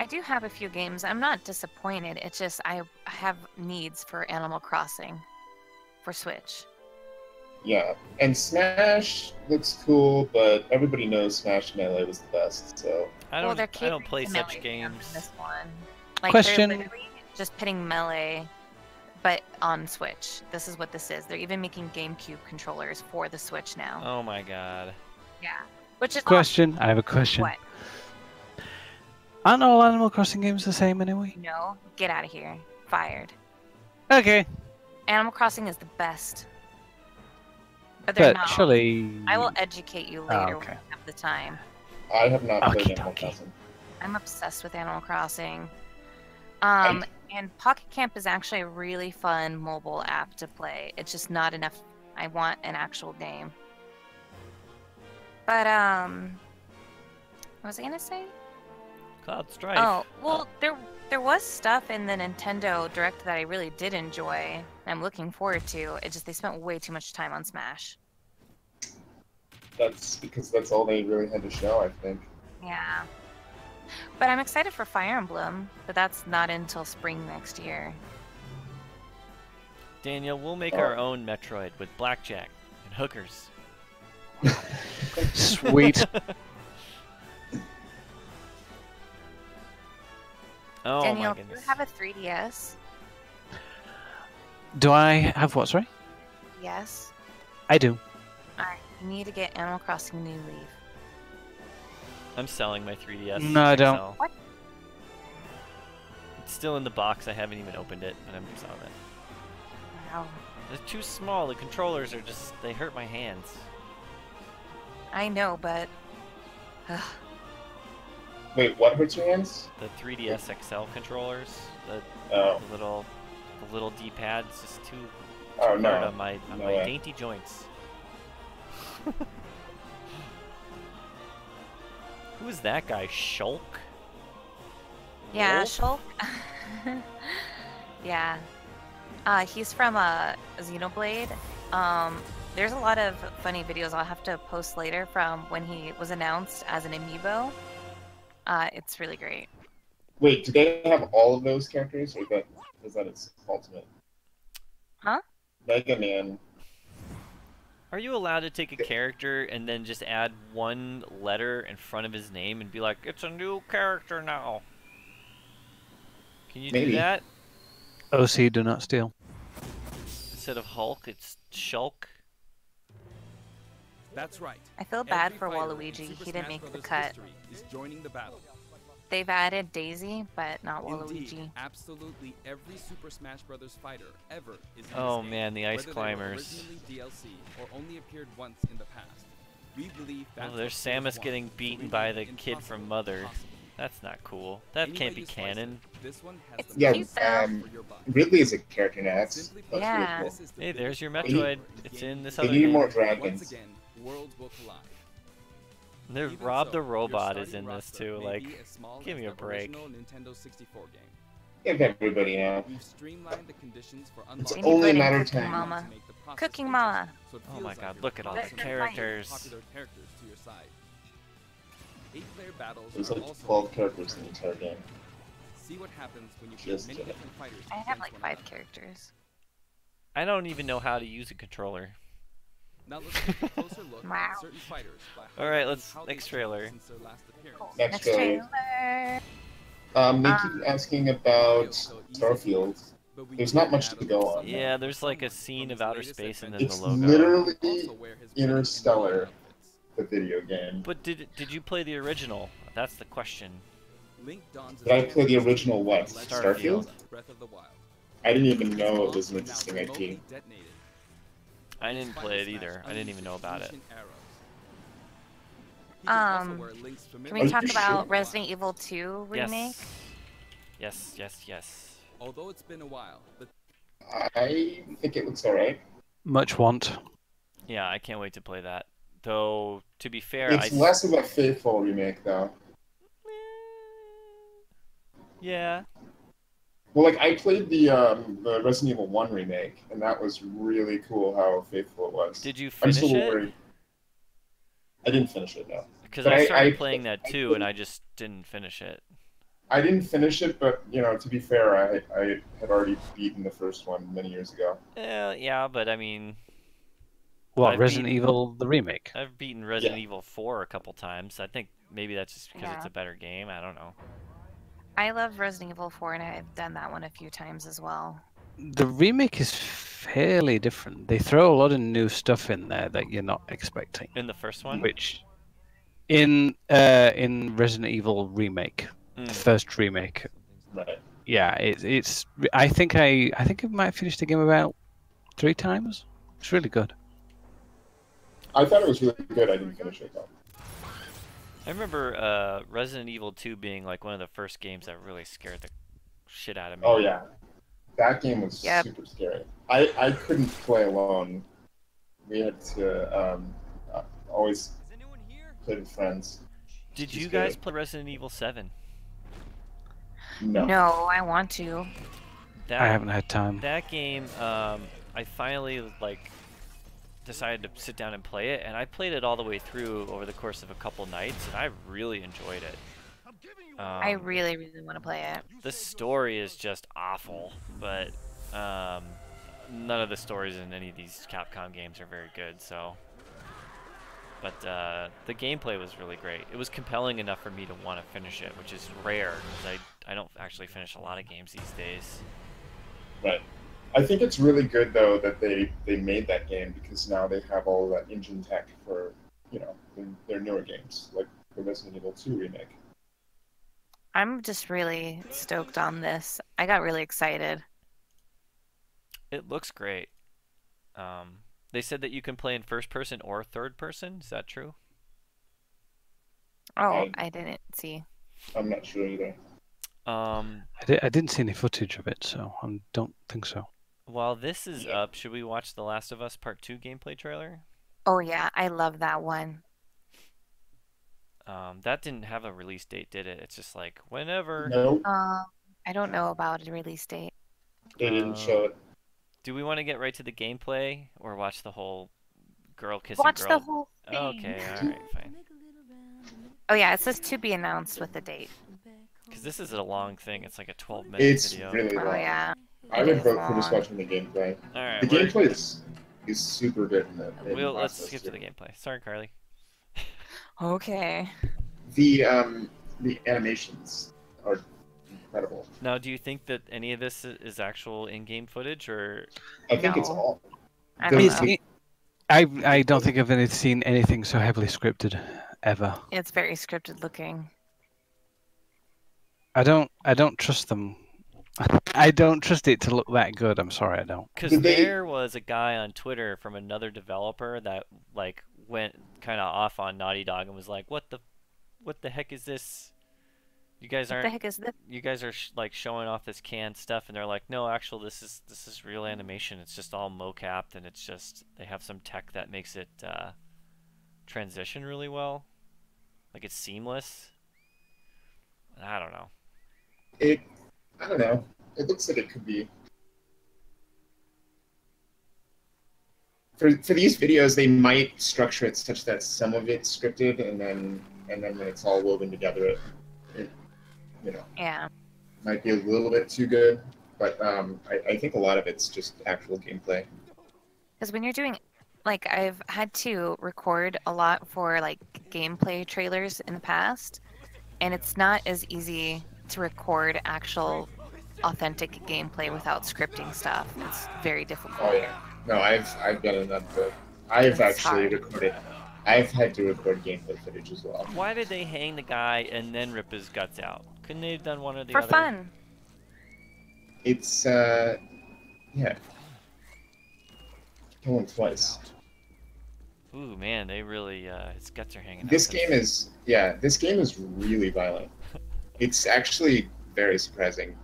I do have a few games. I'm not disappointed. It's just I have needs for Animal Crossing for Switch. Yeah, and Smash looks cool, but everybody knows Smash Melee was the best, so... I don't play such games. This one. Like, Question. They're literally just pitting Melee, but on Switch. This is what this is. They're even making GameCube controllers for the Switch now. Oh my god. Yeah. Which is Question. awesome. I have a question. What? Aren't all Animal Crossing games the same anyway? No. Get out of here. Fired. Okay. Animal Crossing is the best. But they're not. Surely... I will educate you later okay. when I have the time. I have not played Animal Crossing. I'm obsessed with Animal Crossing. And Pocket Camp is actually a really fun mobile app to play. It's just not enough. I want an actual game. But What was I gonna say? Cloud Strife. Oh, well, there was stuff in the Nintendo Direct that I really did enjoy, and I'm looking forward to. It just they spent way too much time on Smash. That's because that's all they really had to show, I think. Yeah. But I'm excited for Fire Emblem, but that's not until spring next year. Daniel, we'll make our own Metroid with blackjack and hookers. Sweet. Oh Daniel, my do you goodness. have a 3DS? Do I have what, sorry? Yes. I do. Alright, you need to get Animal Crossing New Leaf. I'm selling my 3DS. No, I don't. XL. What? It's still in the box. I haven't even opened it, but I'm selling it. Wow. They're too small. The controllers are just, they hurt my hands. I know, but... Wait, what hurts your hands? The 3DS XL controllers, the little D-pad's just too hard on my dainty joints. Who is that guy? Shulk? Yeah, Wolf? Shulk. Yeah. He's from Xenoblade. There's a lot of funny videos I'll have to post later from when he was announced as an amiibo. It's really great. Wait, do they have all of those characters, or is that its ultimate? Huh? Mega Man. Are you allowed to take a character and then just add one letter in front of his name and be like, it's a new character now? Can you do that? OC, do not steal. Instead of Hulk, it's Shulk. That's right. I feel bad Every for fighter in Waluigi. Super He didn't Smash make the Brothers cut. history is joining the battle. They've added Daisy, but not Indeed, Waluigi. absolutely every Super Smash Brothers fighter ever is in Oh this game, man, the ice whether climbers. They were originally DLC or only appeared once in the past. We believe that's Oh, there's what Force Samus wants, getting so beaten we by make the the kid impossible from Mother. possible. That's not cool. That Any can't way be you slice canon. it, this one has It's the Yeah, cute though. Ridley is a character now. That's Yeah. really cool. Hey, there's your Metroid. It's in this They other need game. more dragons. Once again, worlds will collide. There's Even Rob so, the your Robot is starting in this roster too. may Like, be as small give as me a the break. original Nintendo 64 game. Give everybody now. We've streamlined the conditions for It's unlocking only a Cooking matter of time. Mama. to make the process Cooking Mama. interesting, so it Oh feels my like god, you're look at all the constantly characters. popular characters to your side. 8-player battles There's are like also 12 characters in the entire game. See what happens when you put Just many kidding. different fighters I have against like one 5 another. characters. I don't even know how to use a controller. Now let's take a closer look Wow. at certain fighters by Alright, highlighting let's how next they've trailer. changed since their last appearance. Next trailer. trailer. They keep asking about Starfield. But we There's did not much add to a go little on. Yeah, there's like a scene of outer space and then It's the logo. literally Also wear his Interstellar, the video game. But did you play the original? That's the question. Link dons Did I play the original what? Starfield. Starfield? Breath of the Wild. I didn't even know it was an interesting IP. Remotely detonated. I didn't play it either. I didn't even know about it. Can we talk about Resident Evil 2 remake? Yes, yes, yes. Although it's been a while, the I think it looks alright. Much want. Yeah, I can't wait to play that. Though, to be fair, It's less of a faithful remake, though. Yeah. Well, like, I played the Resident Evil 1 remake, and that was really cool how faithful it was. Did you I'm finish still it? worried. I didn't finish it, no. Because But I started playing that too, and I just didn't finish it. I didn't finish it, but, you know, to be fair, I had already beaten the first one many years ago. Yeah, but I mean... What, I've Resident beaten- Evil, the remake? I've beaten Resident Evil 4 a couple times. I think maybe that's just because it's Yeah. a better game. I don't know. I love Resident Evil 4 and I've done that one a few times as well. The remake is fairly different. They throw a lot of new stuff in there that you're not expecting. In the first one? Which, in Resident Evil remake, the first remake, Right. yeah, it's. I think I might have finished the game about 3 times. It's really good. I thought it was really good. I didn't finish it, though. I remember Resident Evil 2 being like one of the first games that really scared the shit out of me. Oh, yeah. That game was Yep. super scary. I couldn't play alone. We had to always play with friends. Did you guys play Resident Evil 7? No, I want to. I haven't had time. That game, I finally decided to sit down and play it, and I played it all the way through over the course of a couple nights, and I really enjoyed it. I really, really want to play it. The story is just awful, but none of the stories in any of these Capcom games are very good. So, but the gameplay was really great. It was compelling enough for me to want to finish it, which is rare because I don't actually finish a lot of games these days. Right. I think it's really good though that they made that game because now they have all that engine tech for their newer games like the Resident Evil 2 remake. I'm just really stoked on this. I got really excited. It looks great. They said that you can play in first person or third person. Is that true? Oh, I didn't see. I'm not sure either. I didn't see any footage of it, so I don't think so. While this is up, should we watch The Last of Us Part 2 gameplay trailer? Oh yeah, I love that one. That didn't have a release date, did it? It's just like, whenever. No. I don't know about a release date. They didn't show it. Do we want to get right to the gameplay, or watch the whole girl kissing Watch girl? the whole thing. Okay, alright, fine. Oh yeah, it says to be announced with the date. Because this is a long thing. It's like a 12-minute It's video. really long. Oh yeah. I would vote for just watching the gameplay. Alright, the gameplay is super good in the let's skip to the gameplay. Sorry, Carly. Okay. The animations are incredible. Now, do you think that any of this is actual in-game footage, or? I think it's all. I don't know. I don't think I've seen anything so heavily scripted ever. It's very scripted looking. I don't trust them. I don't trust it to look that good. I'm sorry, I don't. Because there was a guy on Twitter from another developer that went kind of off on Naughty Dog and was like, "What the heck is this? You guys aren't. What the heck is this? You guys are showing off this canned stuff." And they're like, "No, actually, this is real animation. It's just all mocapped, and it's just they have some tech that makes it transition really well, like it's seamless." I don't know. I don't know. It looks like it could be. For these videos, they might structure it such that some of it's scripted, and then when it's all woven together, it Yeah. might be a little bit too good. But I think a lot of it's just actual gameplay. Because when you're doing, I've had to record a lot for gameplay trailers in the past, and it's not as easy to record actual authentic gameplay without scripting stuff. It's very difficult. Oh yeah. No, I've done enough. I've actually recorded. I've had to record gameplay footage as well. Why did they hang the guy and then rip his guts out? Couldn't they have done one or the For other? For fun. It's yeah. Kill him twice. Ooh man, they really his guts are hanging out. This game is really violent. It's actually very surprising.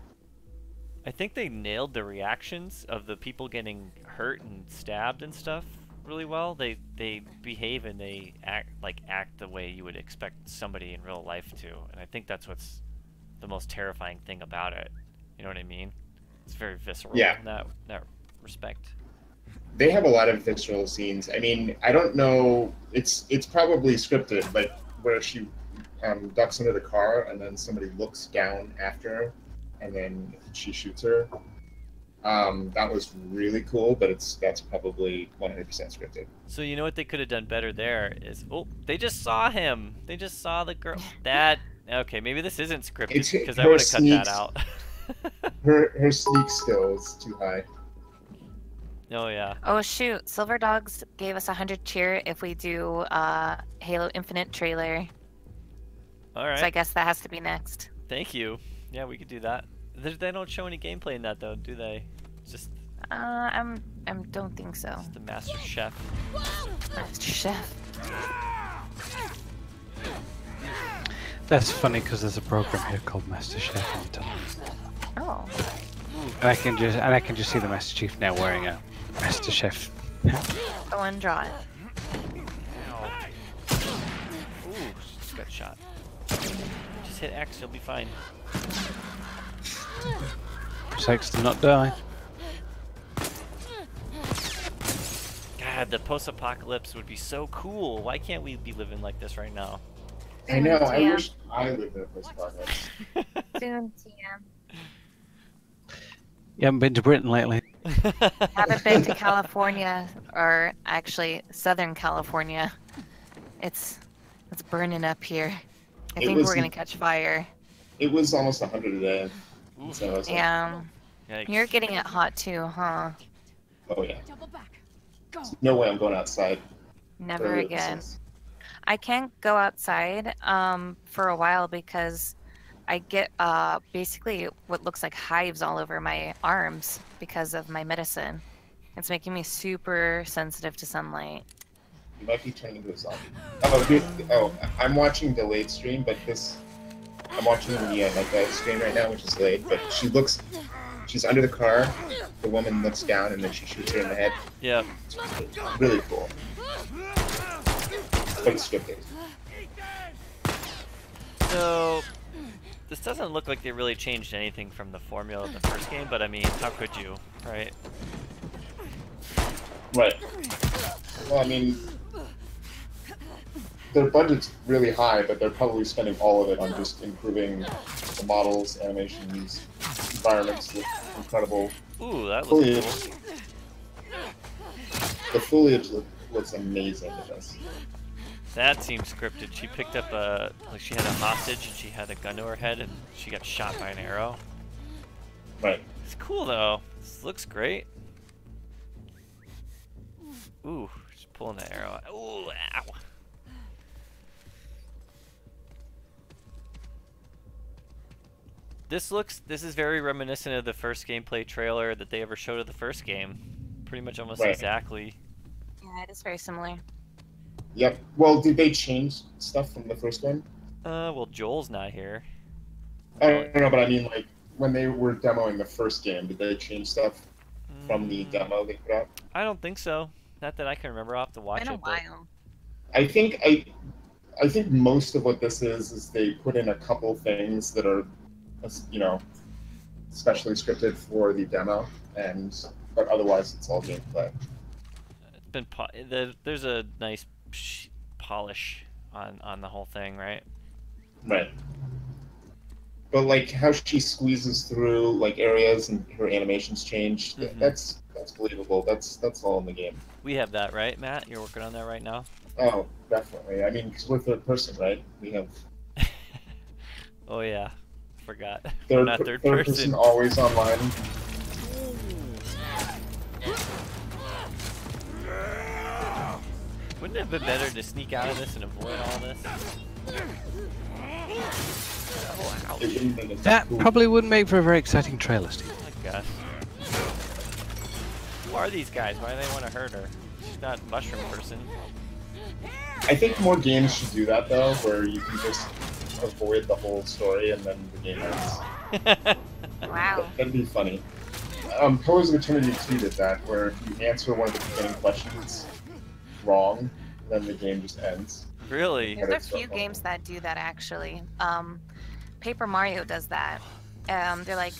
I think they nailed the reactions of the people getting hurt and stabbed and stuff really well. They behave and they act the way you would expect somebody in real life to, and I think that's what's the most terrifying thing about it. You know what I mean? It's very visceral in that respect. They have a lot of visceral scenes. I mean, I don't know. It's probably scripted, but where she ducks under the car and then somebody looks down after her and then she shoots her. That was really cool, but that's probably 100% scripted. So you know what they could have done better there is, they just saw him. They just saw the girl. Okay, maybe this isn't scripted because I would have cut that out. her sneak skill is too high. Oh yeah. Oh shoot! Silver Dogs gave us 100 cheer if we do Halo Infinite trailer. All right. So I guess that has to be next. Thank you. Yeah, we could do that. They don't show any gameplay in that though, do they? It's just. I don't think so. It's the Master Chef. Master Chef. That's funny because there's a program here called Master Chef on time. Oh. And I can just see the Master Chief now wearing a Master Chef. Go and draw it. Ooh, just got shot. Just hit X, you'll be fine. Just X to not die. God, the post-apocalypse would be so cool. Why can't we be living like this right now? I know. I wish I lived in this progress. Soon, TM. You haven't been to Britain lately. Haven't been to California, or actually Southern California. It's burning up here. I think we're gonna catch fire. It was almost 100 a day. So Yeah. Yikes. You're getting it hot too, huh? Oh yeah. No way I'm going outside. Never again. I can't go outside for a while because I get basically what looks like hives all over my arms because of my medicine. It's making me super sensitive to sunlight. You might be turning into a zombie. I'm watching delayed stream, but I'm watching the Nightdive stream right now, which is late. But she's under the car. The woman looks down and then she shoots her in the head. Yeah. It's really cool. But it's scripted. So, this doesn't look like they really changed anything from the formula of the first game, but I mean, how could you, right? Right. Well, I mean, their budget's really high, but they're probably spending all of it on just improving the models, animations, environments with incredible foliage. Cool. The foliage looks amazing with this. That seems scripted. She picked up like she had a hostage and she had a gun to her head and she got shot by an arrow. Right. It's cool though. This looks great. Ooh, just pulling the arrow. Ooh, ow. This is very reminiscent of the first gameplay trailer that they ever showed of the first game. Pretty much almost exactly. Yeah, it is very similar. Yep. Well, did they change stuff from the first one? Well, Joel's not here. I don't know, but I mean, like, when they were demoing the first game, did they change stuff from the demo they put out? I don't think so. Not that I can remember. I'll have to watch it. Been a while. I think most of what this is they put in a couple things that are, you know, specially scripted for the demo, but otherwise it's all gameplay. It's been there's a nice polish on the whole thing, right? Right. But like how she squeezes through like areas and her animations change, that's believable. That's all in the game. We have that, right, Matt? You're working on that right now? Oh, definitely. I mean, because we're third person, right? We have. Oh yeah, forgot. Third, not third person always online. Wouldn't it have been better to sneak out of this and avoid all this? Oh, ouch. That probably wouldn't make for a very exciting trailer, Steve. I guess. Who are these guys? Why do they want to hurt her? She's not a mushroom person. I think more games should do that though, where you can just avoid the whole story and then the game ends. Wow. That'd be funny. Pillars of Eternity 2 did that, where if you answer one of the beginning questions wrong, then the game just ends. Really? There's a few games that do that actually. Paper Mario does that. They're like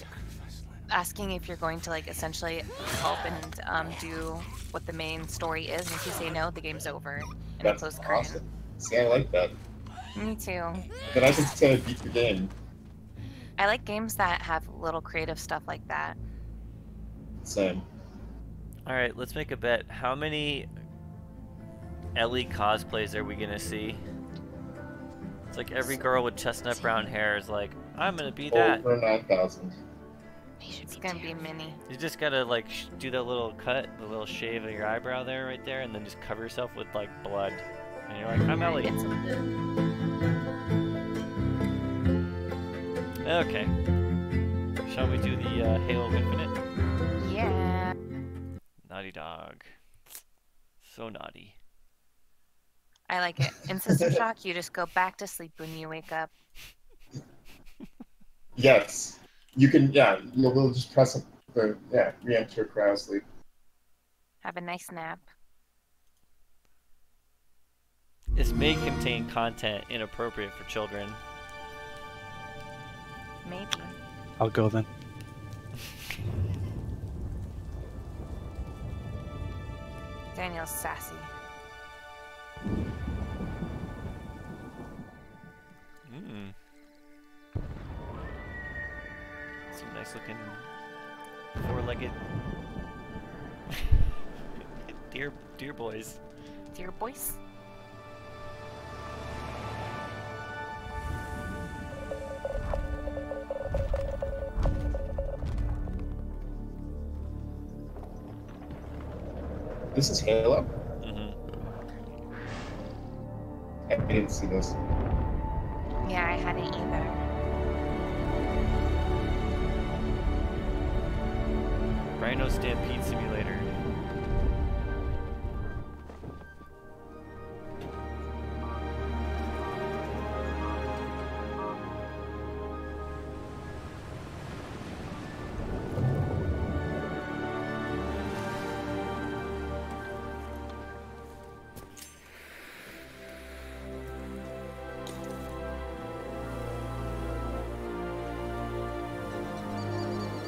asking if you're going to like essentially help and do what the main story is, and if you say no, the game's over. And That's close awesome. See, I like that. Me too. Then I can say I beat the game. I like games that have little creative stuff like that. Same. Alright, let's make a bet. How many Ellie cosplays are we gonna see? It's like every girl with chestnut brown hair is like, I'm gonna be that. Over 9,000. It's gonna be mini. You just gotta like do that little cut, the little shave of your eyebrow there, right there, and then just cover yourself with like blood. And you're like, I'm Ellie. Okay. Shall we do the Halo Infinite? Yeah. Naughty dog. So naughty. I like it. In System Shock, you just go back to sleep when you wake up. Yes. You can, you'll just press re-enter cryo sleep. Have a nice nap. This may contain content inappropriate for children. Maybe. I'll go then. Daniel's sassy. Some nice looking four-legged deer boys. Deer boys? This is Halo? Mm-hmm. I didn't see this. Yeah, I hadn't either. Rhino Stampede Simulator.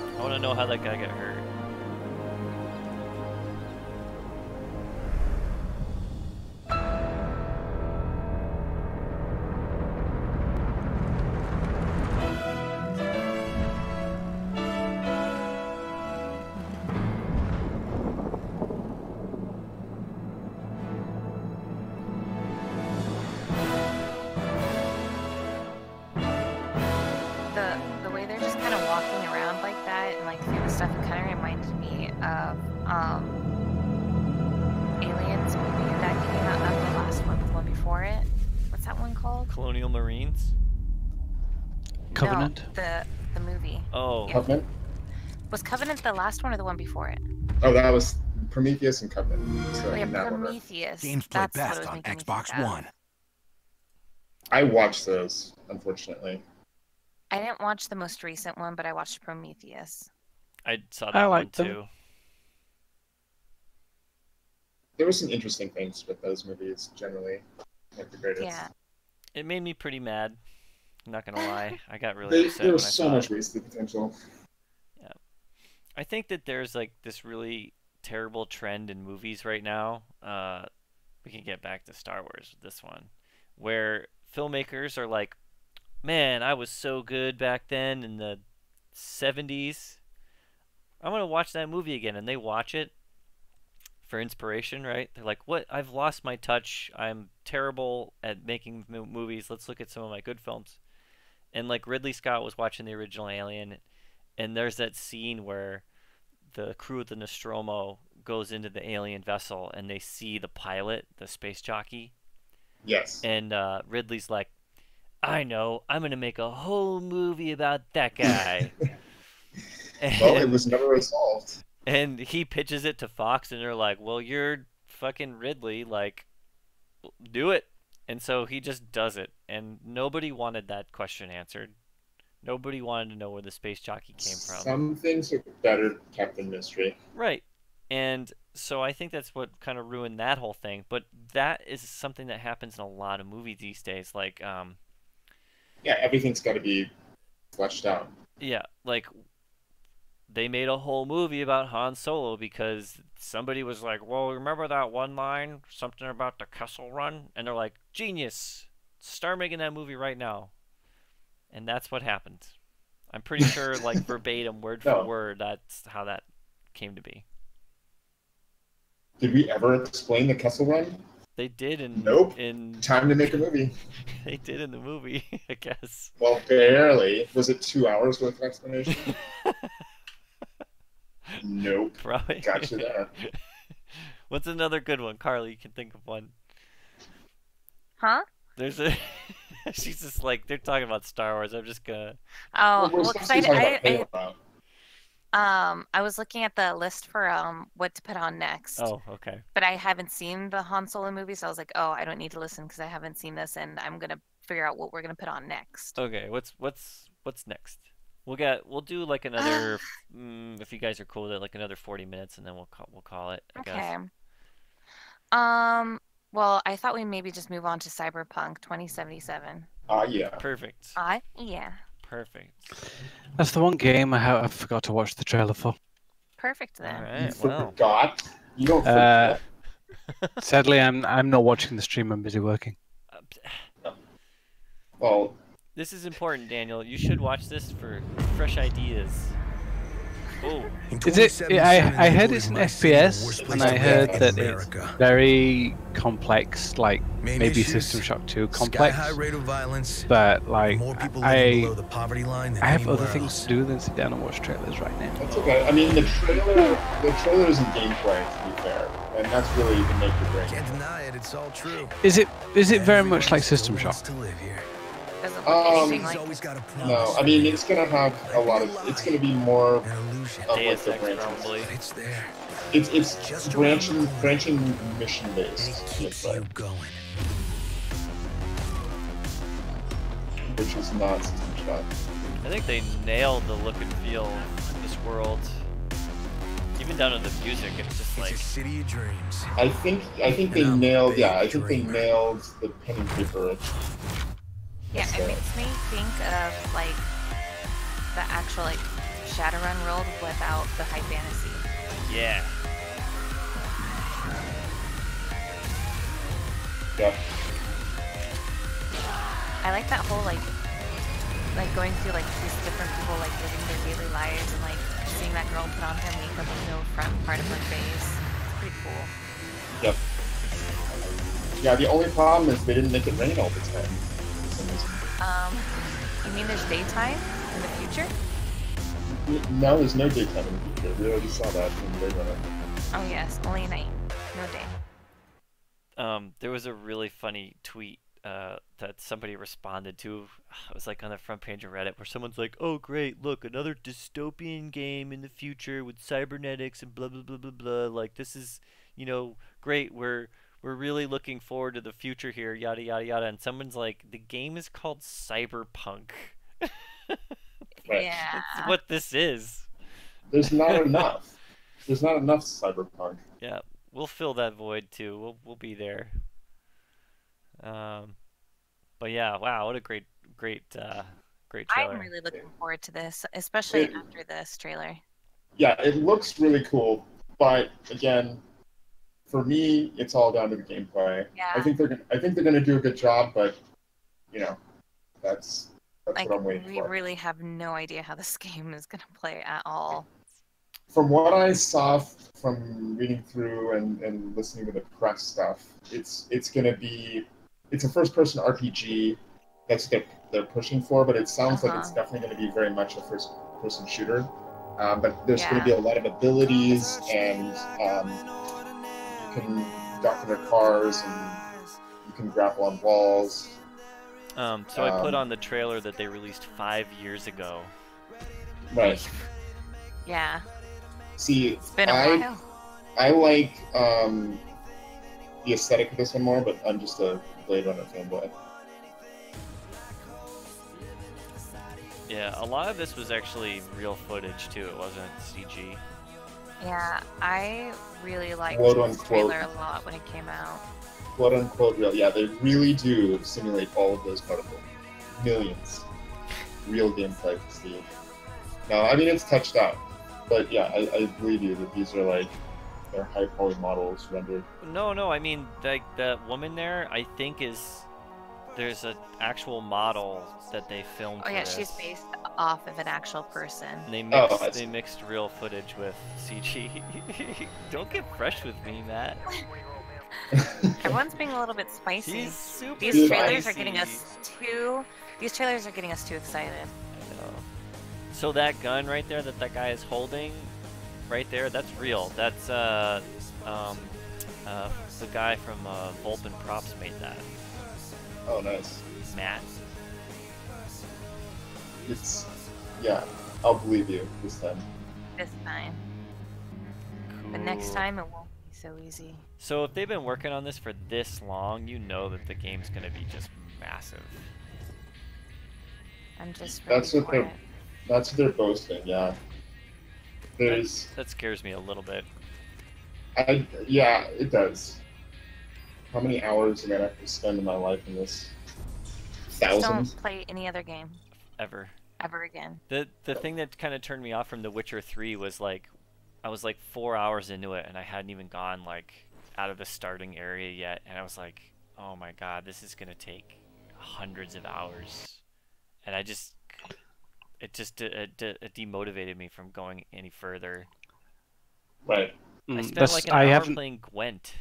I want to know how that guy got hurt. The way they're just kind of walking around like that and like through the stuff, it kind of reminded me of Aliens movie that came out, not the last one, but the one before it. What's that one called? Colonial Marines? Covenant? No, the movie. Oh. Yeah. Covenant? Was Covenant the last one or the one before it? Oh, that was Prometheus and Covenant. So Oh yeah, in that order. Prometheus. Games play That's what it best was on making me Xbox think of. One. I watched those, unfortunately. I didn't watch the most recent one, but I watched Prometheus. I saw that I one liked them. too. There were some interesting things with those movies, generally. Like the greatest. Yeah. It made me pretty mad. I'm not gonna lie. I got really upset There when was I so saw much it. wasted potential. Yeah. I think that there's like this really terrible trend in movies right now. We can get back to Star Wars with this one, where filmmakers are like, man, I was so good back then in the 70s. I'm going to watch that movie again. And they watch it for inspiration, right? They're like, what? I've lost my touch. I'm terrible at making movies. Let's look at some of my good films. And like Ridley Scott was watching the original Alien, and there's that scene where the crew of the Nostromo goes into the alien vessel and they see the pilot, the space jockey. Yes. And Ridley's like, I know, I'm going to make a whole movie about that guy. Well, it was never resolved. And he pitches it to Fox, and they're like, well, you're fucking Ridley, like, do it. And so he just does it. And nobody wanted that question answered. Nobody wanted to know where the space jockey came from. Some things are better kept in mystery. Right. And so I think that's what kind of ruined that whole thing. But that is something that happens in a lot of movies these days. Like, yeah, everything's got to be fleshed out. Yeah, like they made a whole movie about Han Solo because somebody was like, well, remember that one line, something about the Kessel Run? And they're like, genius, start making that movie right now. And that's what happened. I'm pretty sure, like, verbatim, word for word, that's how that came to be. Did we ever explain the Kessel Run? They did in... Nope. In... Time to make a movie. They did in the movie, I guess. Well, barely. Was it 2 hours worth of explanation? Nope. Probably. Gotcha there. What's another good one? Carly, you can think of one. Huh? There's a... She's just like, they're talking about Star Wars. I'm just gonna... Oh, well, because I was looking at the list for what to put on next. Oh, okay. But I haven't seen the Han Solo movie, so I was like, oh, I don't need to listen because I haven't seen this, and I'm gonna figure out what we're gonna put on next. Okay, what's next? We'll do like another if you guys are cool with it, like another 40 minutes, and then we'll call it. I guess. Well, I thought we maybe just move on to Cyberpunk 2077. Yeah. Perfect. Yeah. Perfect. That's the one game I forgot to watch the trailer for. Perfect then. All You right. Well. forgot? You don't forget. Sadly, I'm not watching the stream. I'm busy working. Well, this is important, Daniel. You should watch this for fresh ideas. Oh. Is it? I heard it's an FPS, and I heard that it's very complex, like maybe System Shock 2 complex. But like, I have other things to do than sit down and watch trailers right now. That's okay. I mean, the trailer isn't gameplay, to be fair, and that's really the make or break. Can't deny it. It's all true. Is it very much like System Shock? No, I mean it's gonna have a lot of. It's gonna be more of like the branches. It's branching mission based. Which is not System Shock. I think they nailed the look and feel of this world. Even down to the music, it's just like. It's a city of dreams. I think they nailed. Yeah, I think they nailed the pen and paper. Yeah, it makes me think of like the actual like Shadowrun world without the high fantasy. Yeah. Yeah. I like that whole like going through like these different people like living their daily lives and like seeing that girl put on her makeup with no front part of her face. It's pretty cool. Yep. Yeah, the only problem is they didn't make it rain all the time. You mean there's daytime in the future? No, there's no daytime in the future. We already saw that in Blade Runner. Oh yes, only night, no day. There was a really funny tweet that somebody responded to. It was like on the front page of Reddit where someone's like, "Oh great, look, another dystopian game in the future with cybernetics and blah blah blah blah blah. Like this is, great. We're really looking forward to the future here, yada yada yada." And someone's like, "The game is called Cyberpunk." Yeah. That's what this is. There's not enough. There's not enough Cyberpunk. Yeah, we'll fill that void too. We'll be there. But yeah, wow, what a great trailer. I'm really looking forward to this, especially after this trailer. Yeah, it looks really cool, but again, for me, it's all down to the gameplay. Yeah. I think they're gonna do a good job, but that's like, what I'm waiting for. We really have no idea how this game is gonna play at all. From what I saw from reading through and listening to the press stuff, it's a first-person RPG. That's what they're pushing for, but it sounds like it's definitely going to be very much a first-person shooter. But there's going to be a lot of abilities, and you can dock in their cars, and you can grapple on walls. So I put on the trailer that they released 5 years ago. Right. Yeah. See, it's been a while. I like the aesthetic of this one more, but I'm just a Blade Runner fanboy. Yeah, a lot of this was actually real footage too. It wasn't CG. Yeah, I really liked the trailer a lot when it came out. Quote unquote real. Yeah, they really do simulate all of those particles. Millions. Real gameplay to see. No, I mean it's touched out. But yeah, I believe you that these are they're high poly models rendered. No, I mean like the woman there, I think there's an actual model that they filmed. Oh yeah, for this. she's based off of an actual person. And they mixed real footage with CG. Don't get fresh with me, Matt. Everyone's being a little bit spicy. He's super These trailers spicy. are getting us too. These trailers are getting us too excited. I know. So that gun right there that guy is holding, right there, that's real. That's the guy from Vulpin Props made that. Oh, nice. Matt. Yeah, I'll believe you this time. This time. Cool. But next time it won't be so easy. So if they've been working on this for this long, you know that the game's gonna be just massive. I'm just ready for it. That's what they're boasting, yeah. That scares me a little bit. Yeah, it does. How many hours am I have to spend in my life in this? Thousands? Don't play any other game. Ever. ever again. The thing that kind of turned me off from The Witcher 3 was like, I was like 4 hours into it and I hadn't even gone like out of the starting area yet, and I was like, oh my god, this is gonna take hundreds of hours, and it demotivated me from going any further. Right. I spent like an hour playing Gwent.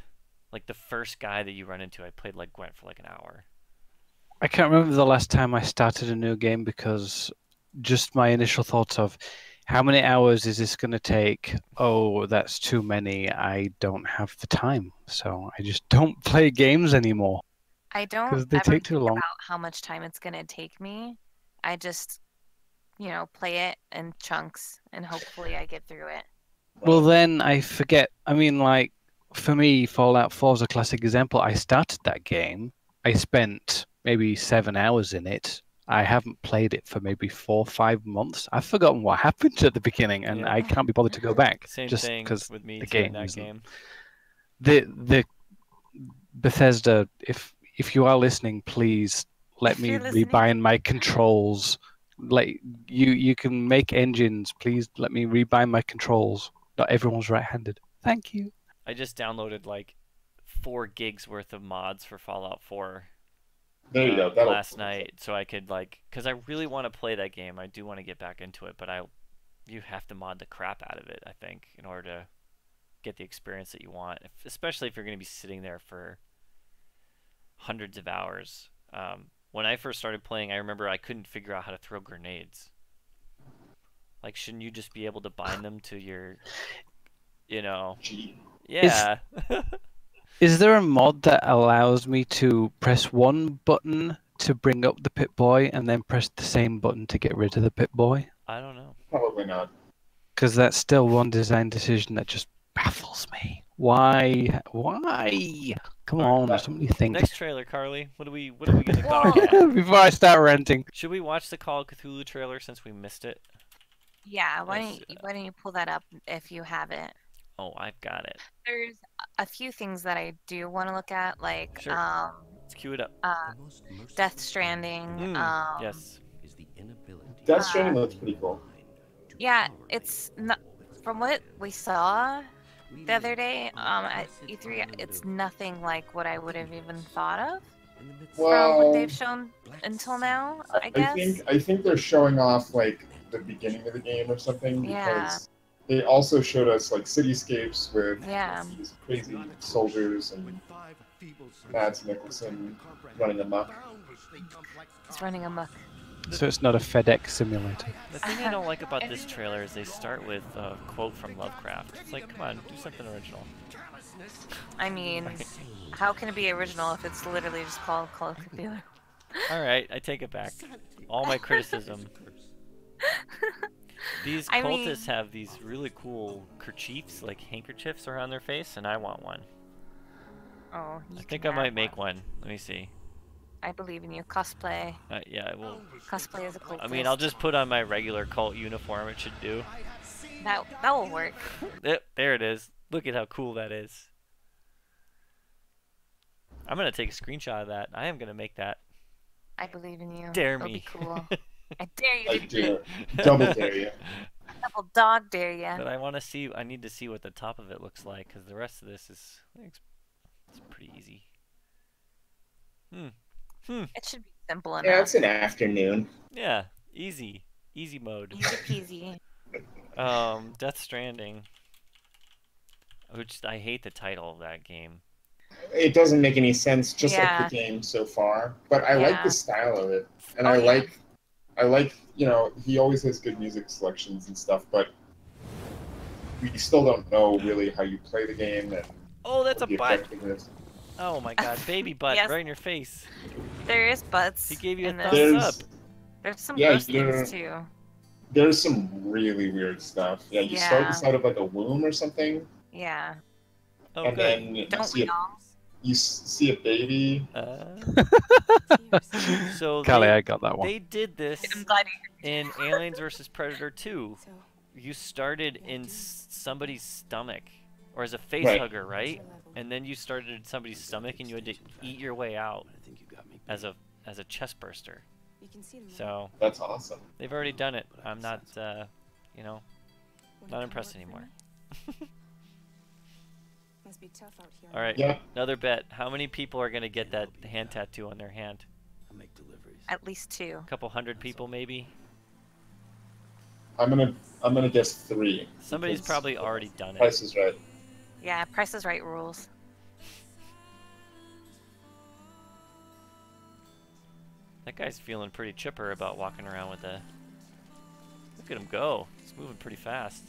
Like the first guy that you run into, I played like Gwent for like an hour. I can't remember the last time I started a new game because just my initial thoughts of how many hours is this going to take? Oh, that's too many. I don't have the time. So I just don't play games anymore. I don't because they ever take too think long. about how much time it's going to take me. I just, play it in chunks and hopefully I get through it. Well, then I forget. I mean, like, for me, Fallout 4 is a classic example. I started that game. I spent maybe 7 hours in it. I haven't played it for maybe 4 or 5 months. I've forgotten what happened at the beginning, and I can't be bothered to go back. Same just thing because with me the too in game that isn't. game. The Bethesda, if you are listening, please let me rebind my controls. Like you can make engines. Please let me rebind my controls. Not everyone's right-handed. Thank you. I just downloaded like 4 gigs worth of mods for Fallout 4. There you go. Last night, so I could because I really want to play that game. I do want to get back into it, but you have to mod the crap out of it, I think, in order to get the experience that you want. Especially if you're going to be sitting there for hundreds of hours. When I first started playing, I remember I couldn't figure out how to throw grenades. Like, shouldn't you just be able to bind them to your, Yeah. Is there a mod that allows me to press one button to bring up the Pip-Boy and then press the same button to get rid of the Pip-Boy? I don't know. Probably not. Because that's still one design decision that just baffles me. Why? Why? Come on, somebody think. Next trailer, Carly. What are we gonna talk about? Before I start ranting. Should we watch the Call of Cthulhu trailer since we missed it? Yeah, why don't you pull that up if you have it? Oh, I've got it. There's a few things that I do want to look at, like Sure. Let's cue it up. Death Stranding. Yes. Death Stranding looks pretty cool. Yeah, it's not from what we saw the other day at E3. It's nothing like what I would have even thought of from what they've shown until now. I guess. I think they're showing off like the beginning of the game or something because they also showed us like cityscapes with these crazy soldiers and Mads Mikkelsen running amok. It's running amok. So it's not a FedEx simulator. The thing I don't like about this trailer is they start with a quote from Lovecraft. It's like, come on, do something original. I mean, how can it be original if it's literally just called Call of Cthulhu? Alright, I take it back. All my criticism. These cultists have these really cool kerchiefs, like handkerchiefs around their face, and I want one. Oh, I think I might make one. Let me see. I believe in you. Cosplay. Yeah, I will. Cosplay is a cool. I mean, I'll just put on my regular cult uniform. It should do. That will work. There it is. Look at how cool that is. I'm gonna take a screenshot of that. I am gonna make that. I believe in you. Dare It'll me. Be cool. I dare you. I dare. Double dare you. Double dog dare you. But I want to see. I need to see what the top of it looks like because the rest of this is it's pretty easy. It should be simple enough. Yeah, it's an afternoon. Yeah, easy mode. Easy peasy. Death Stranding. Which I hate the title of that game. It doesn't make any sense, just like the game so far. But I like the style of it, and I like he always has good music selections and stuff. But we still don't know really how you play the game and. Oh, that's a butt. Effectiveness. Oh my god, baby butt right in your face. There is butts. He gave you a thumbs up. There's some gross things too. There's some really weird stuff. Yeah, you start inside of like a womb or something. Yeah. Oh, and then you see a baby. So Callie, I got that one. They did this in Aliens vs. Predator 2. You started in somebody's stomach, or as a face hugger, right? And then you started in somebody's stomach, and you had to eat your way out as a chest burster. You can see them. So That's awesome. they've already done it. I'm not, you know, not impressed anymore. Must be tough out here. All right, Yeah. another bet. How many people are gonna get that hand tattoo on their hand? I'll make deliveries. At least 2. A couple hundred people, maybe. I'm gonna guess 3. Somebody's because probably already done it. Price is Right. Yeah, Price is Right rules. That guy's feeling pretty chipper about walking around with a... Look at him go. He's moving pretty fast.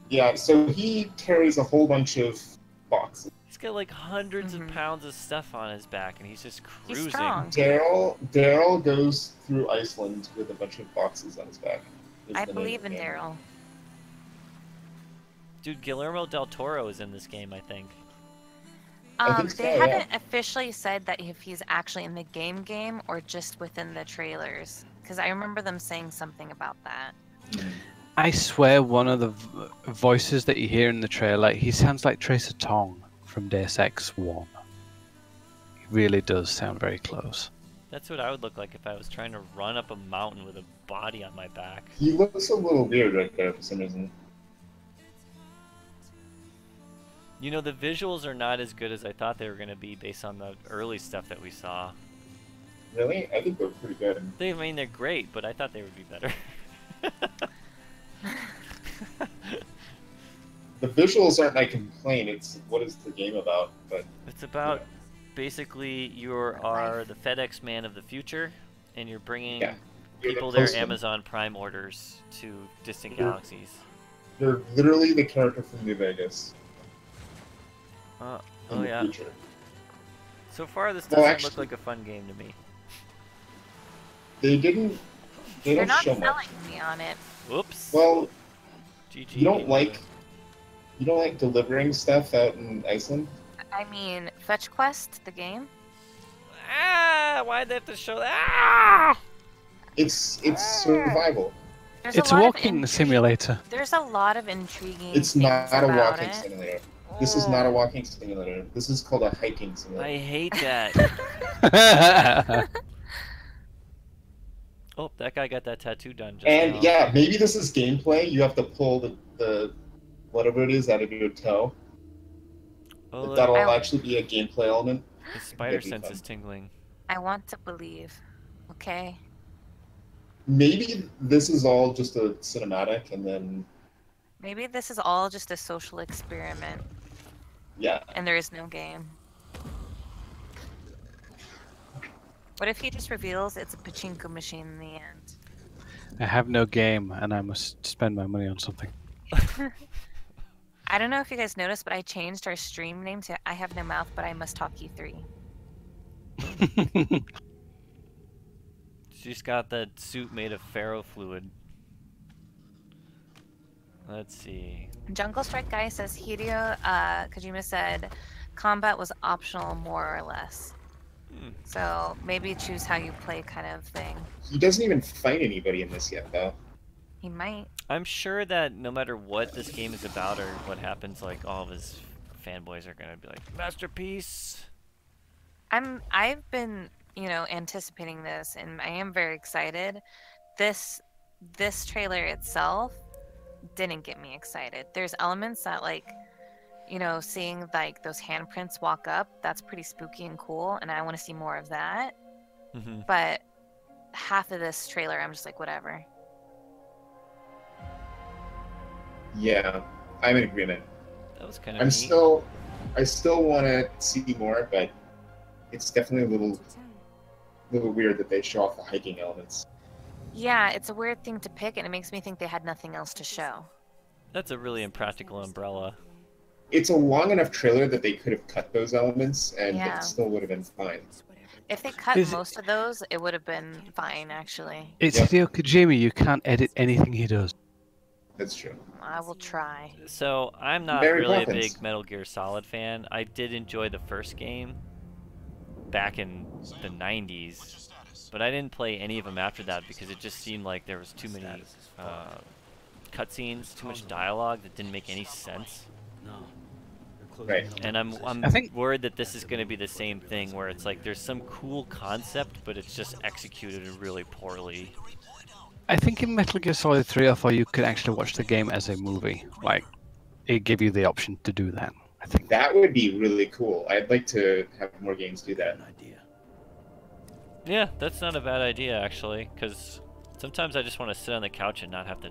Yeah, so he carries a whole bunch of boxes. He's got like hundreds of pounds of stuff on his back, and he's just cruising. He's strong. Daryl goes through Iceland with a bunch of boxes on his back. I believe in Daryl. Dude, Guillermo del Toro is in this game, I think. They haven't officially said that if he's actually in the game or just within the trailers. Because I remember them saying something about that. I swear one of the voices that you hear in the trailer, he sounds like Tracer Tong from Deus Ex 1. He really does sound very close. That's what I would look like if I was trying to run up a mountain with a body on my back. He looks a little weird right there for some reason. You know, the visuals are not as good as I thought they were going to be based on the early stuff that we saw. Really? I think they're pretty good. I mean, they're great, but I thought they would be better. The visuals aren't my complaint, it's what is the game about, but... It's about, basically, you are the FedEx man of the future, and you're bringing people their Amazon Prime orders to distant galaxies. You're literally the character from New Vegas. Oh yeah. Future. So far, this doesn't look like a fun game to me. They don't They're not show selling much. me on it. Whoops. Well, GG. you don't like delivering stuff out in Iceland? I mean, Fetch Quest, the game. Ah! Why'd they have to show that? Ah! It's survival. It's a walking simulator. There's a lot of intriguing. It's not a walking it. simulator. This is not a walking simulator. This is called a hiking simulator. I hate that. Oh, that guy got that tattoo done just And now. yeah, maybe this is gameplay. You have to pull the whatever it is out of your toe. Oh, That'll actually be a gameplay element. The spider sense is tingling. I want to believe. Okay. Maybe this is all just a cinematic, and then Maybe this is all just a social experiment. yeah. And there is no game. What if he just reveals it's a pachinko machine in the end? I have no game, and I must spend my money on something. I don't know if you guys noticed, but I changed our stream name to I Have No Mouth, But I Must Talk You 3. She's got that suit made of ferrofluid. Let's see. Jungle Strike Guy says Hideo Kojima said combat was optional more or less. So maybe choose how you play kind of thing. He doesn't even fight anybody in this yet, though. He might. I'm sure that no matter what this game is about or what happens, like all of his fanboys are gonna be like, masterpiece. I've been, anticipating this, and I am very excited. This trailer itself didn't get me excited. There's elements that seeing like those handprints walk up, that's pretty spooky and cool, and I want to see more of that. Mm-hmm. But half of this trailer, I'm just like, whatever. Yeah, I'm in agreement. That was kind of neat. I still want to see more, but it's definitely a little weird that they show off the hiking elements. Yeah, it's a weird thing to pick, and it makes me think they had nothing else to show. That's a really impractical umbrella. It's a long enough trailer that they could have cut those elements, and Yeah. it still would have been fine. If they cut most of those, it would have been fine, actually. It's Hideo Kojima. You can't edit anything he does. That's true. I will try. So I'm not Mary really Poppins. a big Metal Gear Solid fan. I did enjoy the first game back in the 90s, but I didn't play any of them after that because it just seemed like there was too many cutscenes, too much dialogue that didn't make any sense. Right. And I'm I think- worried that this is going to be the same thing, where it's like there's some cool concept, but it's just executed really poorly. I think in Metal Gear Solid 3 or 4, you could actually watch the game as a movie. Like, it gave you the option to do that, I think. That would be really cool. I'd like to have more games do that. Yeah, that's not a bad idea, actually, because sometimes I just want to sit on the couch and not have to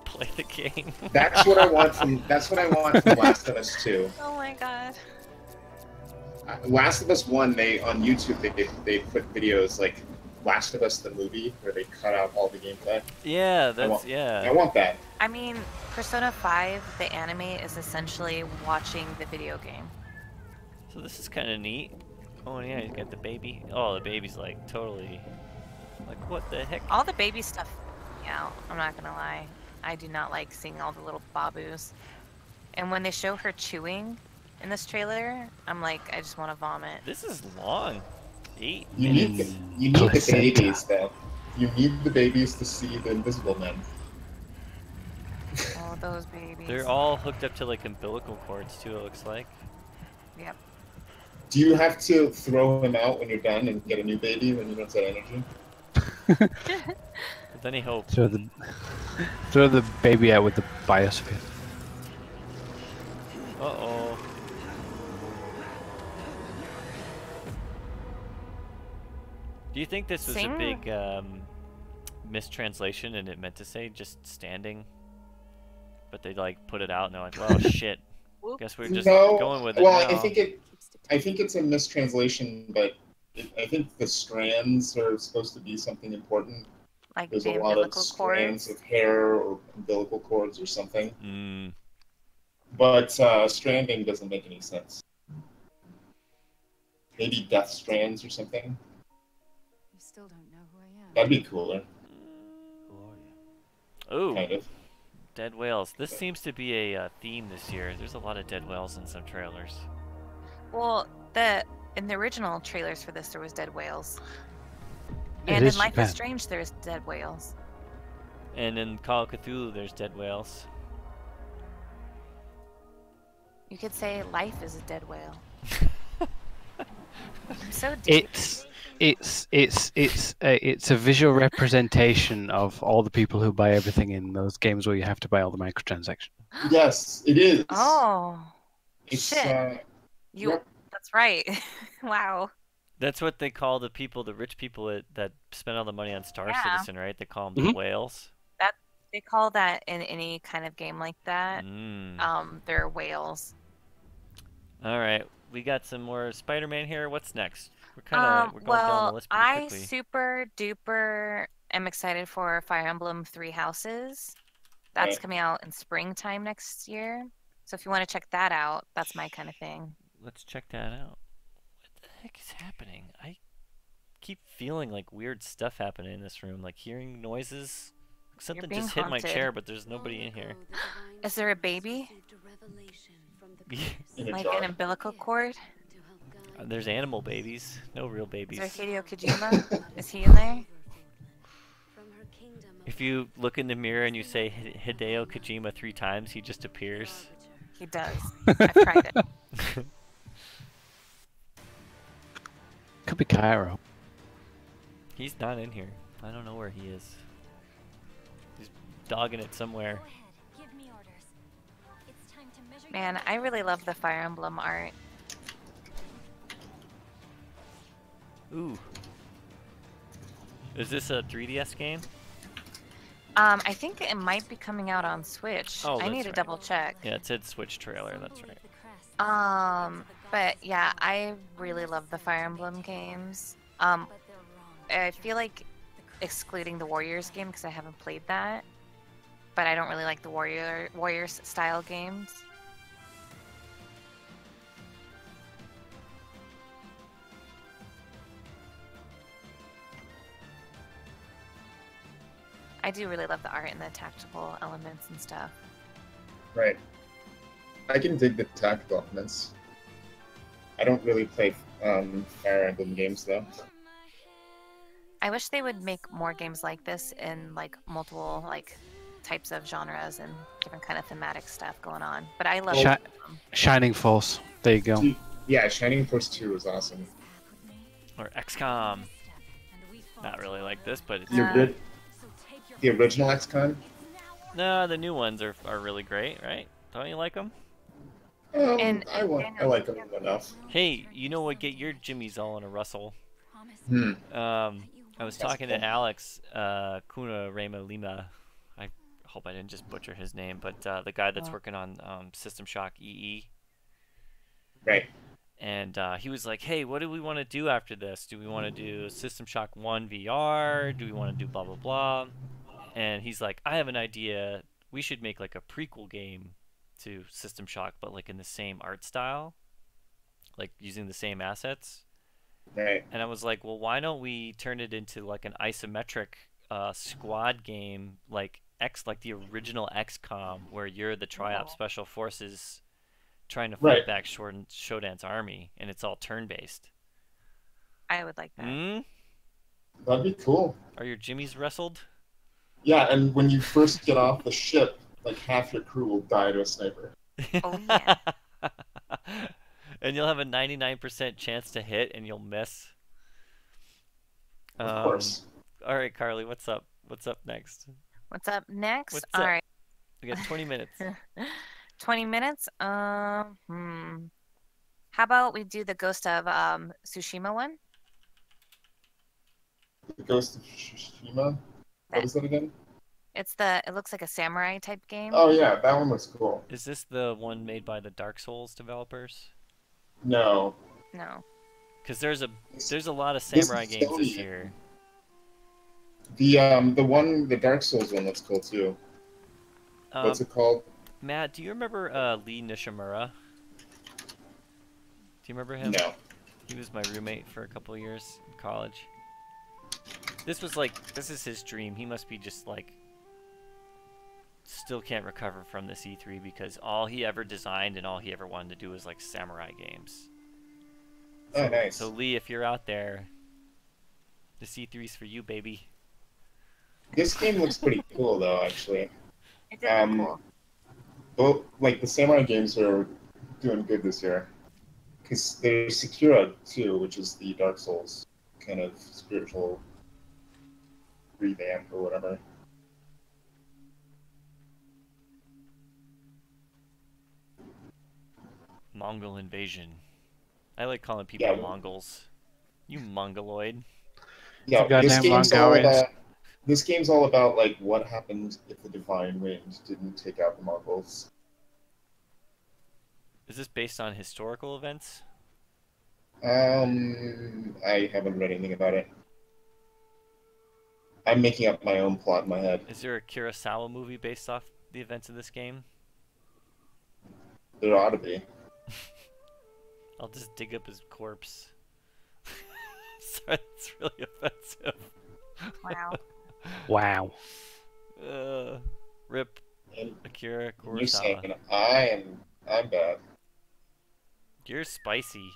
play the game. That's what I want from Last of Us 2. Oh my god. Last of Us 1, on YouTube they put videos like Last of Us the movie where they cut out all the gameplay. Yeah, I want that. I mean, Persona 5, the anime, is essentially watching the video game. So this is kind of neat. Oh yeah, he's got the baby. Oh, the baby's like totally, like what the heck? All the baby stuff, yeah, I'm not gonna lie. I do not like seeing all the little babus. And when they show her chewing in this trailer, I'm like, I just want to vomit. This is long. 8 You need the babies though. You need the babies to see the Invisible Men. Oh, those babies. They're all hooked up to like umbilical cords too, it looks like. Yep. Do you have to throw him out when you're done and get a new baby when you don't have energy? With any hope. Throw the baby out with the biosphere. Uh-oh. Do you think this was a big mistranslation and it meant to say just standing? But they like put it out and they're like, well, shit. Guess we're just going with it well, now. I think it's a mistranslation, but I think the strands are supposed to be something important. Like there's the a lot of umbilical strands cords? of hair or umbilical cords or something. Mm. But stranding doesn't make any sense. Maybe death strands or something. You still don't know who I am. That'd be cooler. Ooh. Kind of. Dead whales. This seems to be a theme this year. There's a lot of dead whales in some trailers. Well, in the original trailers for this, there was dead whales. It And is in Life Japan. is Strange, there's dead whales. And in Call of Cthulhu, there's dead whales. You could say life is a dead whale. I'm so deep. It's a visual representation of all the people who buy everything in those games where you have to buy all the microtransactions. Yes, it is. Oh, It's, shit. That's right. Wow. That's what they call the people, the rich people that spend all the money on Star Yeah. Citizen, right? They call them the whales. They call that in any kind of game like that. They're whales. All right, we got some more Spider-Man here. What's next? We're going down the list pretty I quickly. super duper am excited for Fire Emblem Three Houses. That's Right. coming out in springtime next year. So if you want to check that out, that's my kind of thing. Let's check that out. What the heck is happening? I keep feeling like weird stuff happening in this room, like hearing noises. Something being just hit my haunted. chair, but there's nobody in here. Is there a baby? In a Like jar. an umbilical cord? There's animal babies, no real babies. Is there Hideo Kojima? Is he in there? If you look in the mirror and you say Hideo Kojima 3 times, he just appears. He does. I've tried it. Could be Cairo. He's not in here. I don't know where he is. He's dogging it somewhere. Man, I really love the Fire Emblem art. Ooh. Is this a 3DS game? I think it might be coming out on Switch. Oh, I that's need to right. double check. Yeah, it said Switch trailer, that's right. But yeah, I really love the Fire Emblem games. I feel like excluding the Warriors game because I haven't played that, but I don't really like the Warriors style games. I do really love the art and the tactical elements and stuff. Right. I can dig the tactical elements. I don't really play Fire Emblem games though. I wish they would make more games like this in like multiple like types of genres and different kind of thematic stuff going on. But I love Shining Force. There you go. Yeah, Shining Force 2 is awesome. Or XCOM. Not really like this, but it's the original XCOM. No, the new ones are really great, right? Don't you like them? I like them enough. Hey, you know what? Get your jimmies all in a rustle. I was talking to Alex Kuna Rema Lima. I hope I didn't just butcher his name, but the guy that's working on System Shock EE. Right. And he was like, hey, what do we want to do after this? Do we want to do System Shock 1 VR? Do we want to do blah, blah, blah? And he's like, I have an idea. We should make like a prequel game to System Shock, but like in the same art style, like using the same assets. Right. And I was like, well, why don't we turn it into like an isometric squad game, like the original XCOM, where you're the Triop Special Forces trying to fight back Shodan's army, and it's all turn-based. I would like that. That'd be cool. Are your jimmies wrestled? Yeah, and when you first get off the ship, like half your crew will die to a sniper. Oh yeah. And you'll have a 99% chance to hit, and you'll miss. Of course. All right, Carly, what's up? What's up next? What's up next? What's all up? right. We got 20 minutes. 20 minutes? How about we do the Ghost of Tsushima one? The Ghost of Tsushima? What is that again? It looks like a samurai type game. Oh yeah, that one looks cool. Is this the one made by the Dark Souls developers? No. No. Because there's a lot of samurai games this year. The Dark Souls one looks cool too. What's it called? Matt, do you remember Lee Nishimura? Do you remember him? No. He was my roommate for a couple of years in college. This is his dream. He must be just like still can't recover from this E3 because all he ever designed and all he ever wanted to do was like samurai games. Oh, nice. So Lee, if you're out there, the C3's for you, baby. This game looks pretty cool though, actually. It did look cool. Well, like the samurai games are doing good this year. Because there's Sekiro 2, which is the Dark Souls kind of spiritual revamp or whatever. Mongol invasion. I like calling people Mongols. You Mongoloid. Yeah, this game's all about like what happened if the Divine Wind didn't take out the Mongols. Is this based on historical events? I haven't read anything about it. I'm making up my own plot in my head. Is there a Kurosawa movie based off the events of this game? There ought to be. I'll just dig up his corpse. Sorry, it's really offensive. Wow. Wow. Rip Akira Kurosawa. You're saying I'm bad. You're spicy.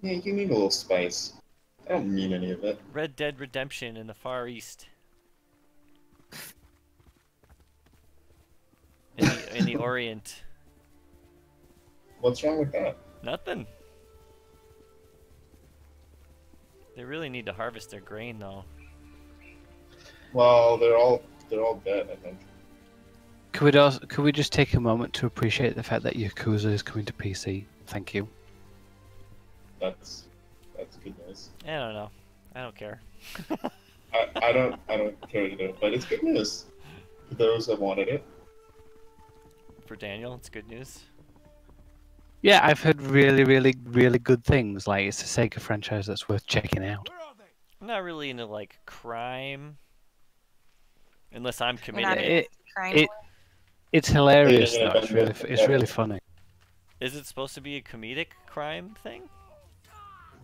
Yeah, you need a little spice. I don't mean any of it. Red Dead Redemption in the Far East. In the Orient. What's wrong with that? Nothing. They really need to harvest their grain, though. Well, they're all dead, I think. Could we just take a moment to appreciate the fact that Yakuza is coming to PC? Thank you. That's good news. I don't know. I don't care. I don't care either, but it's good news for those that wanted it. For Daniel, it's good news. Yeah, I've heard really, really, really good things. Like, it's a Sega franchise that's worth checking out. I'm not really into, like, crime. Unless I'm committed. It's hilarious, though. It's really funny. Is it supposed to be a comedic crime thing?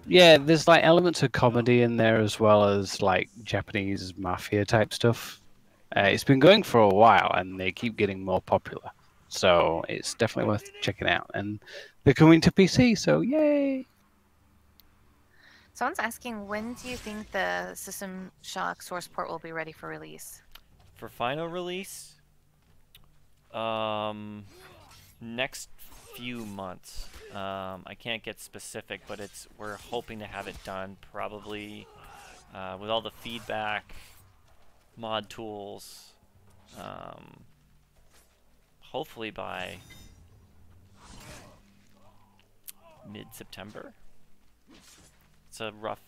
Yeah, there's, like, elements of comedy in there as well as, like, Japanese mafia type stuff. It's been going for a while, and they keep getting more popular. So it's definitely worth checking out. And they're coming to PC, so yay! Someone's asking, when do you think the System Shock source port will be ready for release? For final release, next few months. I can't get specific, but we're hoping to have it done probably with all the feedback, mod tools, hopefully by mid-September. It's a rough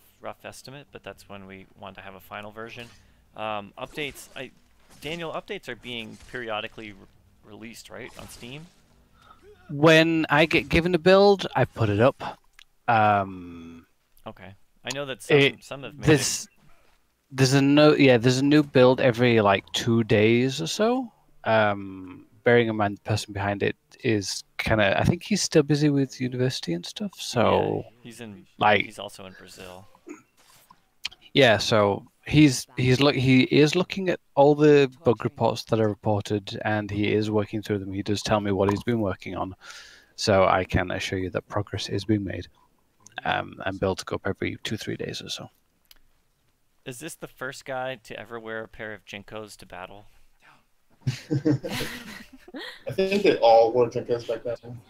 estimate, but that's when we want to have a final version. Updates, Daniel, updates are being periodically released, right, on Steam? When I get given a build, I put it up. Okay, I know that some have made it. There's a new build every like 2 days or so. Bearing in mind the person behind it is kind of, I think he's still busy with university and stuff. So yeah, he's also in Brazil. Yeah, so he is looking at all the bug reports that are reported, and he is working through them. He does tell me what he's been working on, so I can assure you that progress is being made, and builds go up every 2-3 days or so. Is this the first guy to ever wear a pair of Jinkos to battle? I think they all wore Jinkos back then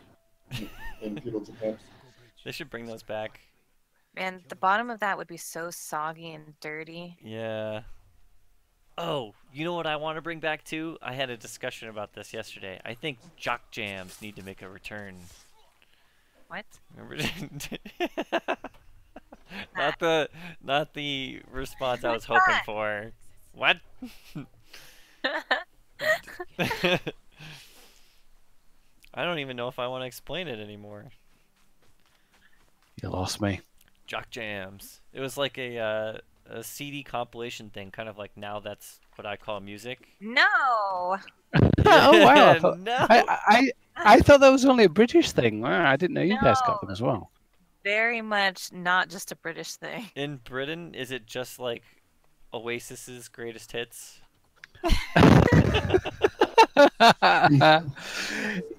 in feudal Japan. They should bring those back. Man, the bottom of that would be so soggy and dirty. Yeah. Oh, you know what I want to bring back too? I had a discussion about this yesterday. I think jock jams need to make a return. What? Remember? not the response I was hoping for. What? I don't even know if I want to explain it anymore. You lost me. Jock jams. It was like a CD compilation thing, kind of like now that's what I call music. No. Oh wow! No. I thought that was only a British thing. Wow, I didn't know you guys got them as well. Very much not just a British thing. In Britain, is it just like Oasis's greatest hits?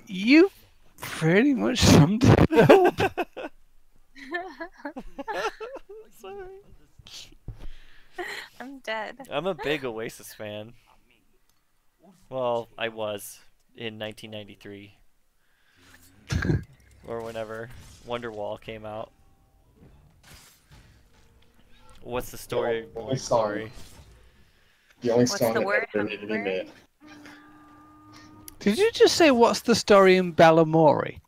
You pretty much summed it up. Sorry. I'm dead. I'm a big Oasis fan. Well, I was in 1993. Or whenever Wonderwall came out. What's the story? The only song that ever needed to be made. Did you just say what's the story in Balamory?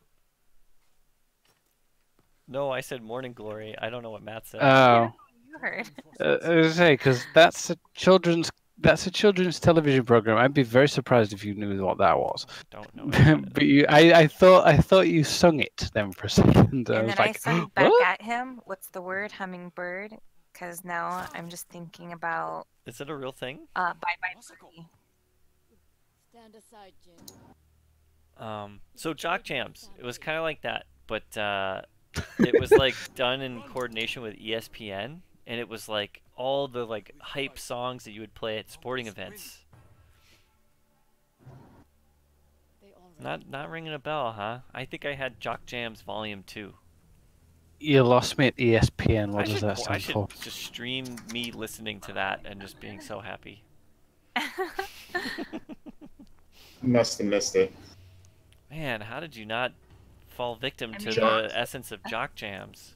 No, I said Morning Glory. I don't know what Matt said. Oh. You heard. I was say because that's a children's television program. I'd be very surprised if you knew what that was. Don't know. But I thought you sung it then for a second. And was then like, I sung back what? at him. What's the word? Hummingbird. Because now I'm just thinking about. Is it a real thing? Bye bye. Birdie. Stand aside, Jin. So Jock Jams, it was kind of like that, but it was like done in coordination with ESPN, and it was like all the like hype songs that you would play at sporting events. Not ringing a bell, huh? I think I had Jock Jams Volume 2. You lost me at ESPN. What does that I stand should for? just stream me listening to that and just being so happy. Must have missed it. Man, how did you not fall victim to mean, the essence of Jock Jams?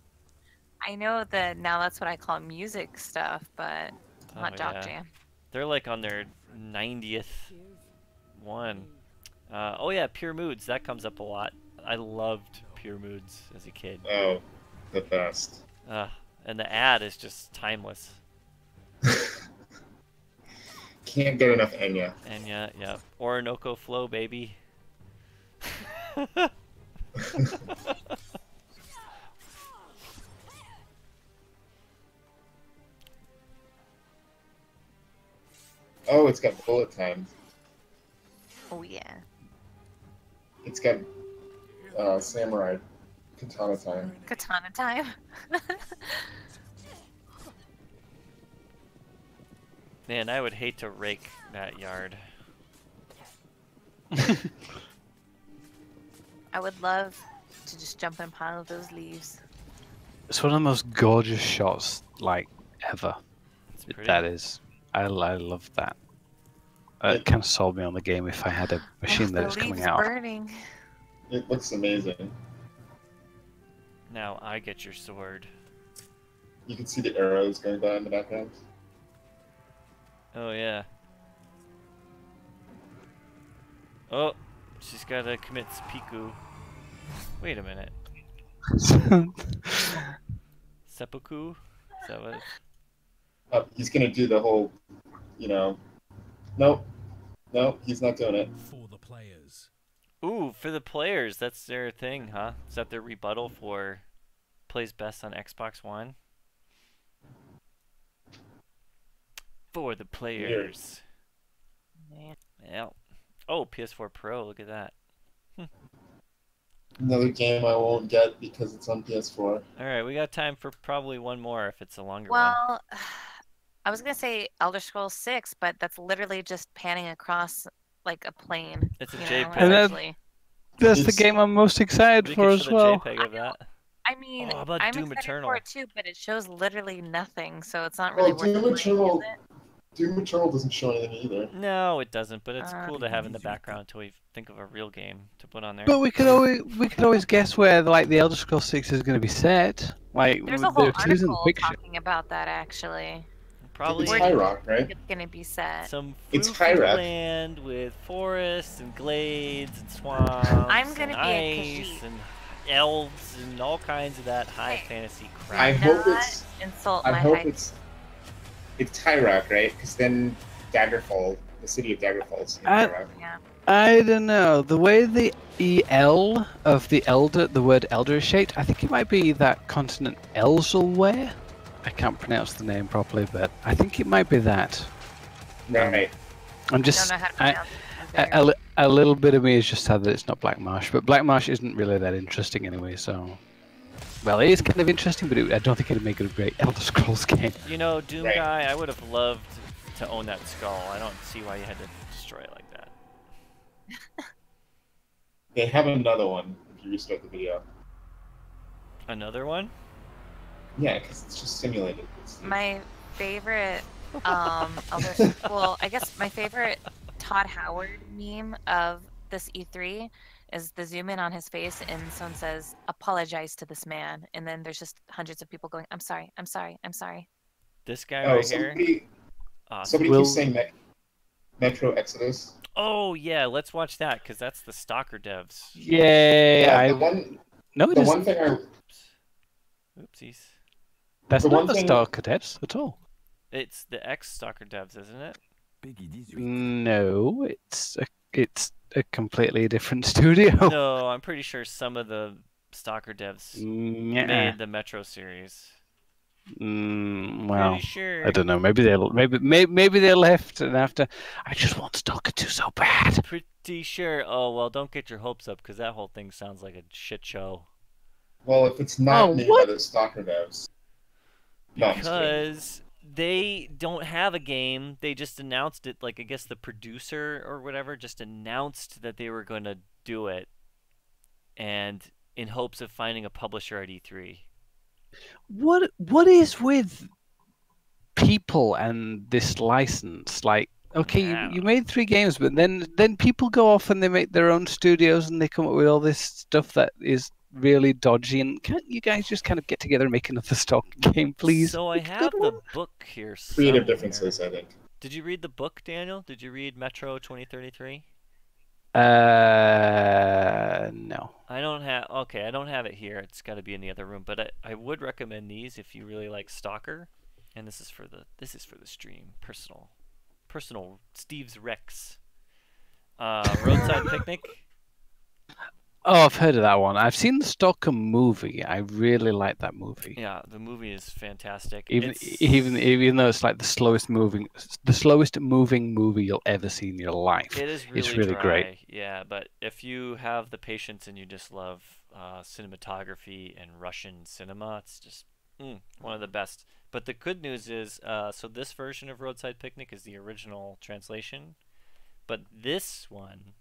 I know that now that's what I call music stuff, but not Oh, Jock yeah. Jam. They're like on their 90th one. Oh yeah, Pure Moods. That comes up a lot. I loved Pure Moods as a kid. Oh, the best. And the ad is just timeless. Can't get enough Enya. Enya, yeah. Orinoco Flow, baby. Oh, it's got bullet time. Oh yeah. It's got samurai katana time. Katana time. Man, I would hate to rake that yard. I would love to just jump in a pile of those leaves. It's one of the most gorgeous shots like ever. It's pretty. That is. I love that. It kind of sold me on the game if I had a machine that the is coming leaves out. burning. It looks amazing. Now I get your sword. You can see the arrows going by in the background. Oh yeah. Oh, she's gotta commit seppuku. Wait a minute. Seppuku? Is that what? He's gonna do the whole, you know. Nope. Nope, he's not doing it. For the players. Ooh, for the players, that's their thing, huh? Is that their rebuttal for plays best on Xbox One? For the players. Yeah. Oh, PS4 Pro, look at that. Another game I won't get because it's on PS4. Alright, we got time for probably one more if it's a longer one. Well, I was gonna say Elder Scrolls 6, but that's literally just panning across like a plane. It's a JPEG. And that's the game I'm most excited for as well. JPEG of that. I mean, Oh, how about I'm Doom excited Eternal? for it too, but it shows literally nothing, so it's not really Well, worth Doom it. Eternal, Doom Eternal doesn't show anything either. No, it doesn't, but it's cool to have in the background until we think of a real game to put on there. But we could always guess where like the Elder Scrolls 6 is going to be set. Like There's a whole they're teasing the article picture. talking about that actually. Probably It's High Rock, right? It's gonna be set. Some It's High Rock. land with forests and glades and swamps. I'm gonna and be a ice Khajiit. and elves and all kinds of that high fantasy crap. I hope it's. Insult I my hope height. it's High Rock, right? Because then Daggerfall, the city of Daggerfall's in High Rock. Yeah. I don't know. The way the EL of the elder, the word elder is shaped, I think it might be that continent Elzelware. I can't pronounce the name properly, but I think it might be that. Right. I'm just Don't know how to pronounce it. a little bit of me is just sad that it's not Black Marsh, but Black Marsh isn't really that interesting anyway. So, well, it is kind of interesting, but I don't think it'd make it a great Elder Scrolls game. You know, Doom Guy, I would have loved to own that skull. I don't see why you had to destroy it like that. They have another one if you restart the video. Another one? Yeah, because it's just simulated. My favorite, well, I guess my favorite Todd Howard meme of this E3 is the zoom in on his face and someone says, "Apologize to this man," and then there's just hundreds of people going, "I'm sorry, I'm sorry, I'm sorry." This guy right here. Somebody keeps saying Metro Exodus. Oh yeah, let's watch that because that's the Stalker devs. Yeah, the one. No, it the isn't. one thing I. Oopsies. That's the not one the thing- Stalker devs at all. It's the ex-Stalker devs, isn't it? No, it's a completely different studio. No, I'm pretty sure some of the Stalker devs made the Metro series. Well, Pretty sure. I don't know. Maybe they left, and after I just want Stalker 2 so bad. Pretty sure. Oh well, don't get your hopes up because that whole thing sounds like a shit show. Well, if it's not made by the Stalker devs. No, I'm just kidding. Because they don't have a game. They just announced it. Like I guess the producer or whatever just announced that they were going to do it, and in hopes of finding a publisher at E3. What is with people and this license? Like, okay, you made 3 games, but then people go off and they make their own studios and they come up with all this stuff that is really dodgy. And can't you guys just kind of get together and make another Stalker game, please? So I have the book here. Creative somewhere. differences, I think. Did you read the book, Daniel? Did you read Metro 2033? No. I don't have. Okay, I don't have it here. It's got to be in the other room. But I would recommend these if you really like Stalker, and this is for the stream. Personal. Steve's Rex. Roadside Picnic. Oh, I've heard of that one. I've seen the Stalker movie. I really like that movie. Yeah, the movie is fantastic. Even though it's like the slowest moving movie you'll ever see in your life. It is really It's really dry, great. Yeah, but if you have the patience and you just love cinematography and Russian cinema, it's just one of the best. But the good news is, so this version of Roadside Picnic is the original translation, but this one,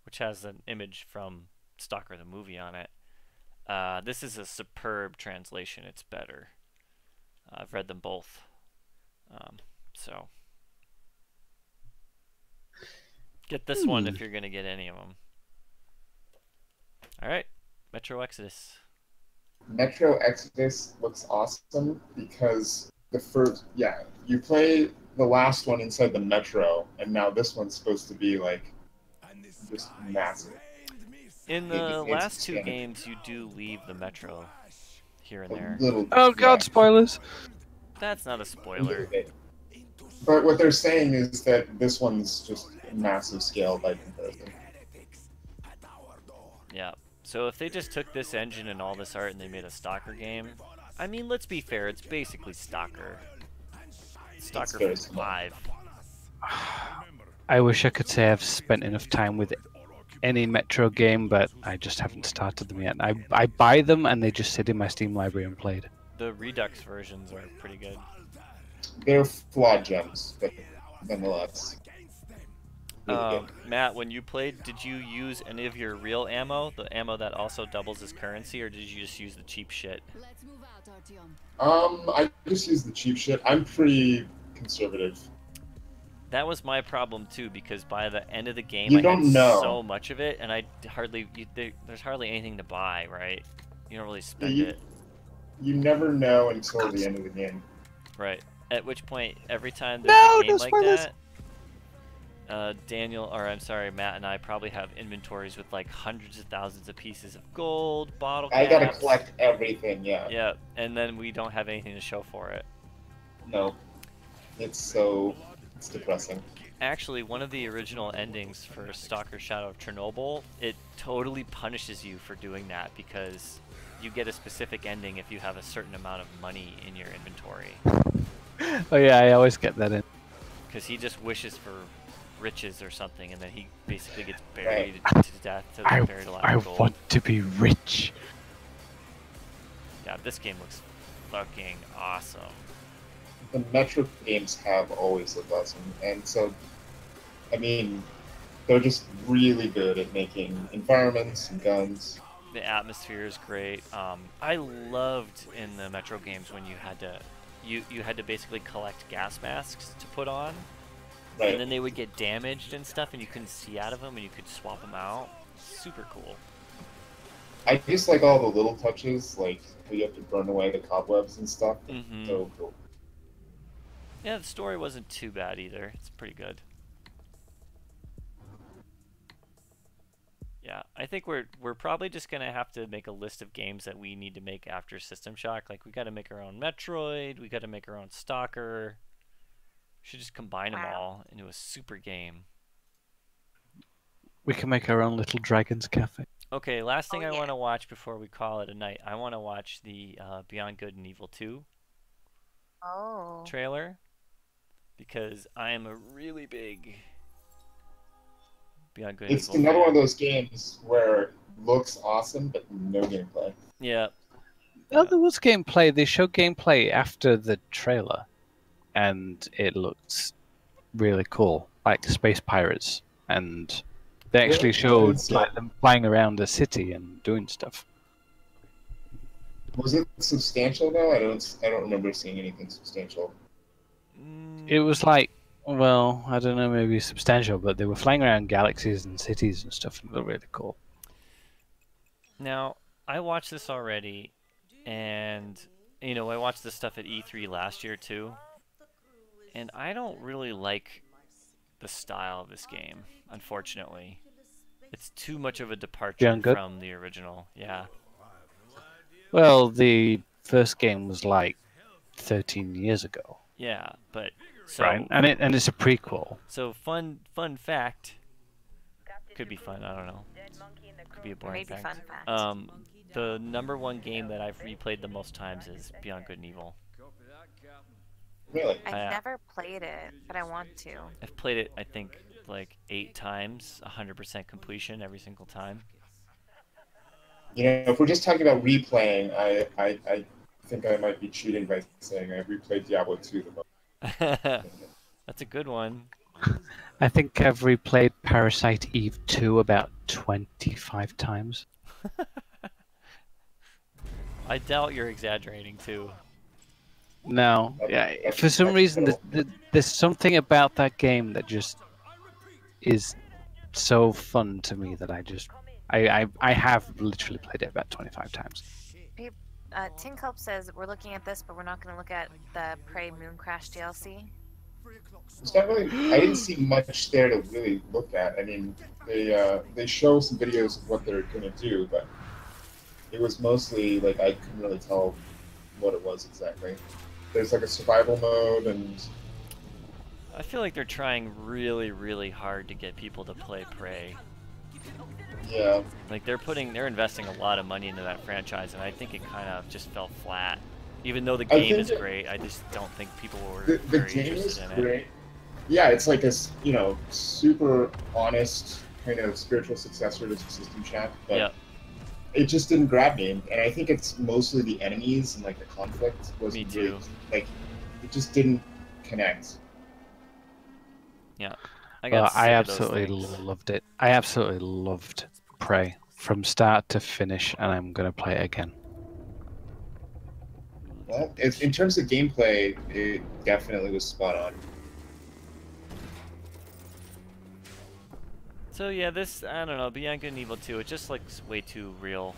which has an image from Stalker the movie on it, this is a superb translation. It's better. I've read them both. So Get this one if you're gonna get any of them. All right, Metro Exodus. Metro Exodus looks awesome because you play the last one inside the Metro, and now this one's supposed to be like just massive. In the last two games, you do leave the Metro here and there. Oh god, spoilers! That's not a spoiler. But what they're saying is that this one's just massive scale by comparison. Yeah. So if they just took this engine and all this art and they made a Stalker game, I mean, let's be fair, it's basically Stalker. Stalker 5. I wish I could say I've spent enough time with any Metro game, but I just haven't started them yet. I buy them and they just sit in my Steam library unplayed. The Redux versions are pretty good. They're flawed gems, but nonetheless. Matt, when you played, did you use any of your real ammo? The ammo that also doubles as currency, or did you just use the cheap shit? I just use the cheap shit. I'm pretty conservative. That was my problem too, because by the end of the game, You I don't had know. so much of it, and I hardly there's hardly anything to buy, right? You don't really spend it. You never know until the end of the game. Right. At which point, every time there's a game like that, Matt and I probably have inventories with like hundreds of thousands of pieces of gold, bottle caps. I gotta collect everything, yeah. Yeah, and then we don't have anything to show for it. No. It's depressing. Actually, one of the original endings for Stalker Shadow of Chernobyl, it totally punishes you for doing that because you get a specific ending if you have a certain amount of money in your inventory. Oh yeah, I always get that in. Because he just wishes for riches or something, and then he basically gets buried to death. Buried alive I in gold. want to be rich. Yeah, this game looks fucking awesome. The Metro games have always looked awesome, and so, I mean, they're just really good at making environments and guns. The atmosphere is great. I loved in the Metro games when you had to basically collect gas masks to put on, right. And then they would get damaged and stuff, and you couldn't see out of them, and you could swap them out. Super cool. I just like all the little touches, like how you have to burn away the cobwebs and stuff. Mm-hmm. So cool. Yeah, the story wasn't too bad either. It's pretty good. Yeah, I think we're probably just gonna have to make a list of games that we need to make after System Shock. Like we got to make our own Metroid, we got to make our own Stalker. We should just combine them all into a super game. We can make our own little Dragon's Cafe. Okay, last thing I want to watch before we call it a night. I want to watch the Beyond Good and Evil 2 trailer because I am a really big Beyond Good and It's Evil another fan. one of those games where it looks awesome, but no gameplay. Yeah. Oh, there was gameplay. They showed gameplay after the trailer, and it looks really cool, like Space Pirates, and they actually showed like them flying around the city and doing stuff. Was it substantial though? I don't remember seeing anything substantial. It was like, well, I don't know, maybe substantial, but they were flying around galaxies and cities and stuff, and they were really cool. Now, I watched this already, and, you know, I watched this stuff at E3 last year, too. And I don't really like the style of this game, unfortunately. It's too much of a departure from the original, yeah. Well, the first game was like 13 years ago. Yeah, but... So, right, and it's a prequel. So, fun fact. Could be fun, I don't know. Could be a boring Maybe fact. fun fact. The #1 game that I've replayed the most times is Beyond Good and Evil. Really? I've never played it, but I want to. I've played it, I think, like 8 times, 100% completion every single time. You know, if we're just talking about replaying, I think I might be cheating by saying I replayed Diablo 2 the most. That's a good one. I think I've replayed Parasite Eve 2 about 25 times. I doubt you're exaggerating too. No, yeah. For some reason, there's something about that game that just is so fun to me that I have literally played it about 25 times. Tinkelp says we're looking at this, but we're not going to look at the Prey Moon Crash DLC. It's not really, I didn't see much there to really look at. I mean, they show some videos of what they're going to do, but it was mostly like I couldn't really tell what it was exactly. There's like a survival mode, and I feel like they're trying really, really hard to get people to play Prey. Yeah. Like they're investing a lot of money into that franchise, and I think it kind of just fell flat. Even though the game is great, I just don't think people were very interested in it. Yeah, it's like a super honest kind of spiritual successor to System Shock, but it just didn't grab me. And I think it's mostly the enemies and like the conflict was really, like it just didn't connect. Yeah. I absolutely loved it. I absolutely loved Prey from start to finish, and I'm going to play it again. Well, in terms of gameplay, it definitely was spot on. So yeah, this, I don't know, Beyond Good and Evil 2, it just looks way too real.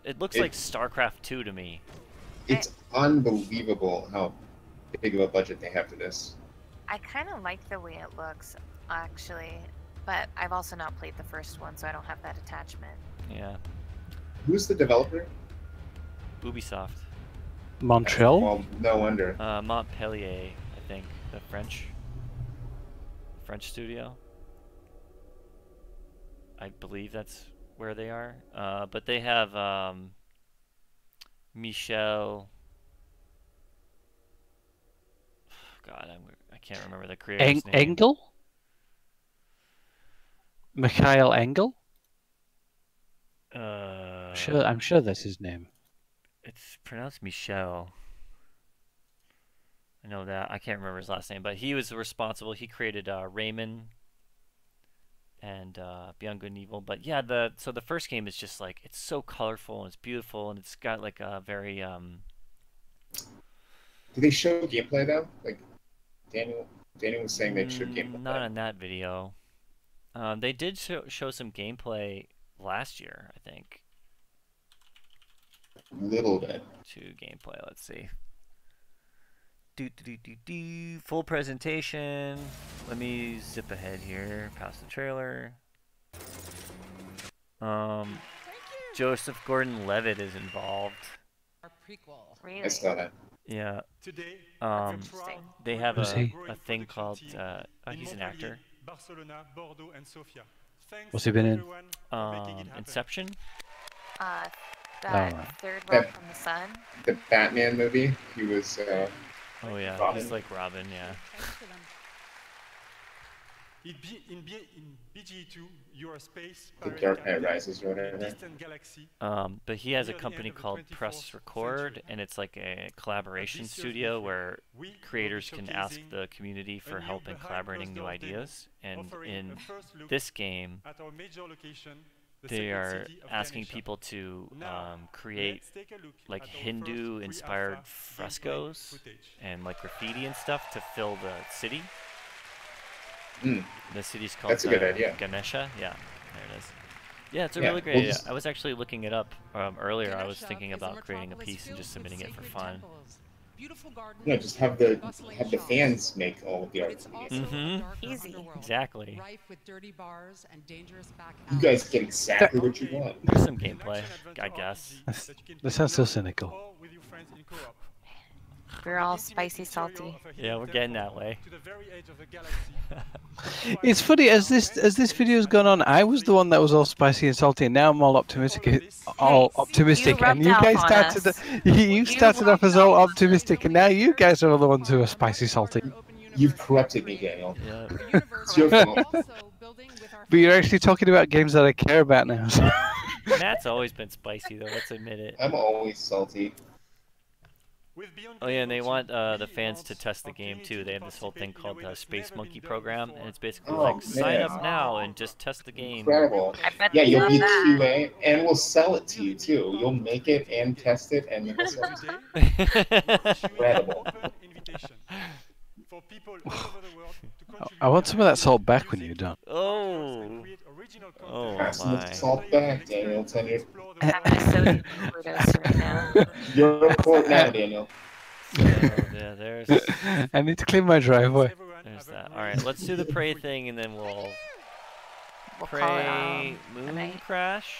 It looks like StarCraft 2 to me. It's unbelievable how big of a budget they have for this. I kind of like the way it looks, actually, but I've also not played the first one, so I don't have that attachment. Yeah. Who's the developer? Ubisoft. Montreal? Well, no wonder. Montpellier, I think, the French studio. I believe that's where they are. But they have Michel. God, I can't remember the creator's name. Engel? Mikhail Engel? I'm sure that's his name. It's pronounced Michel. I know that. I can't remember his last name, but he was responsible. He created Rayman and Beyond Good and Evil. But yeah, so the first game is just like, it's so colorful and it's beautiful and it's got like a very Do they show gameplay though? Like Daniel was saying they showed gameplay. Not in that video. They did show some gameplay last year, I think. A little bit. To gameplay, let's see. Full presentation. Let me zip ahead here, past the trailer. Joseph Gordon-Levitt is involved. Really? I saw that. Yeah. They have a thing called he's an actor. What's he been in? Inception. Third Rock from the Sun. The Batman movie. He was. Oh yeah, Robin. he's like Robin, yeah. In BG2, you are space. The Dark Knight Rises or whatever. But he has a company called Press Record, and it's like a collaboration studio where creators can ask the community for help in collaborating new ideas. And in this game, they are asking people to create like Hindu-inspired frescoes and like graffiti and stuff to fill the city. The city's called That's a good idea. Ganesha. Yeah, there it is. Yeah, it's a really great idea. I was actually looking it up earlier. I was thinking about creating a piece and just submitting it for fun. Yeah, just have the fans make all of the art. Easy. Exactly. You guys get exactly what you want. There's some gameplay, I guess. This sounds so cynical. We're all spicy, salty. Yeah, we're getting that way. It's funny, as this video's gone on, I was the one that was all spicy and salty, and now I'm all optimistic. And you guys started off as all optimistic, and now you guys are the ones who are spicy, salty. You've corrupted me, Daniel. Yeah. It's your fault. But you're actually talking about games that I care about now. Matt's always been spicy, though. Let's admit it. I'm always salty. Oh yeah, and they want the fans to test the game too. They have this whole thing called the Space Monkey program, and it's basically like sign up now and just test the game. Incredible. Yeah, you'll be QA, and we'll sell it to you too. You'll make it and test it, and then we'll sell it to you. Incredible. for people all over the world to contribute. I want some of that salt back when you're done. Oh. Oh Pass the my. salt back, Daniel. Tenure. I'm so deep overdose right now. You're in court now, Daniel. So, yeah, there's I need to clean my driveway. there's that. All right, let's do the prey thing, and then we'll call it, prey a moon night. crash.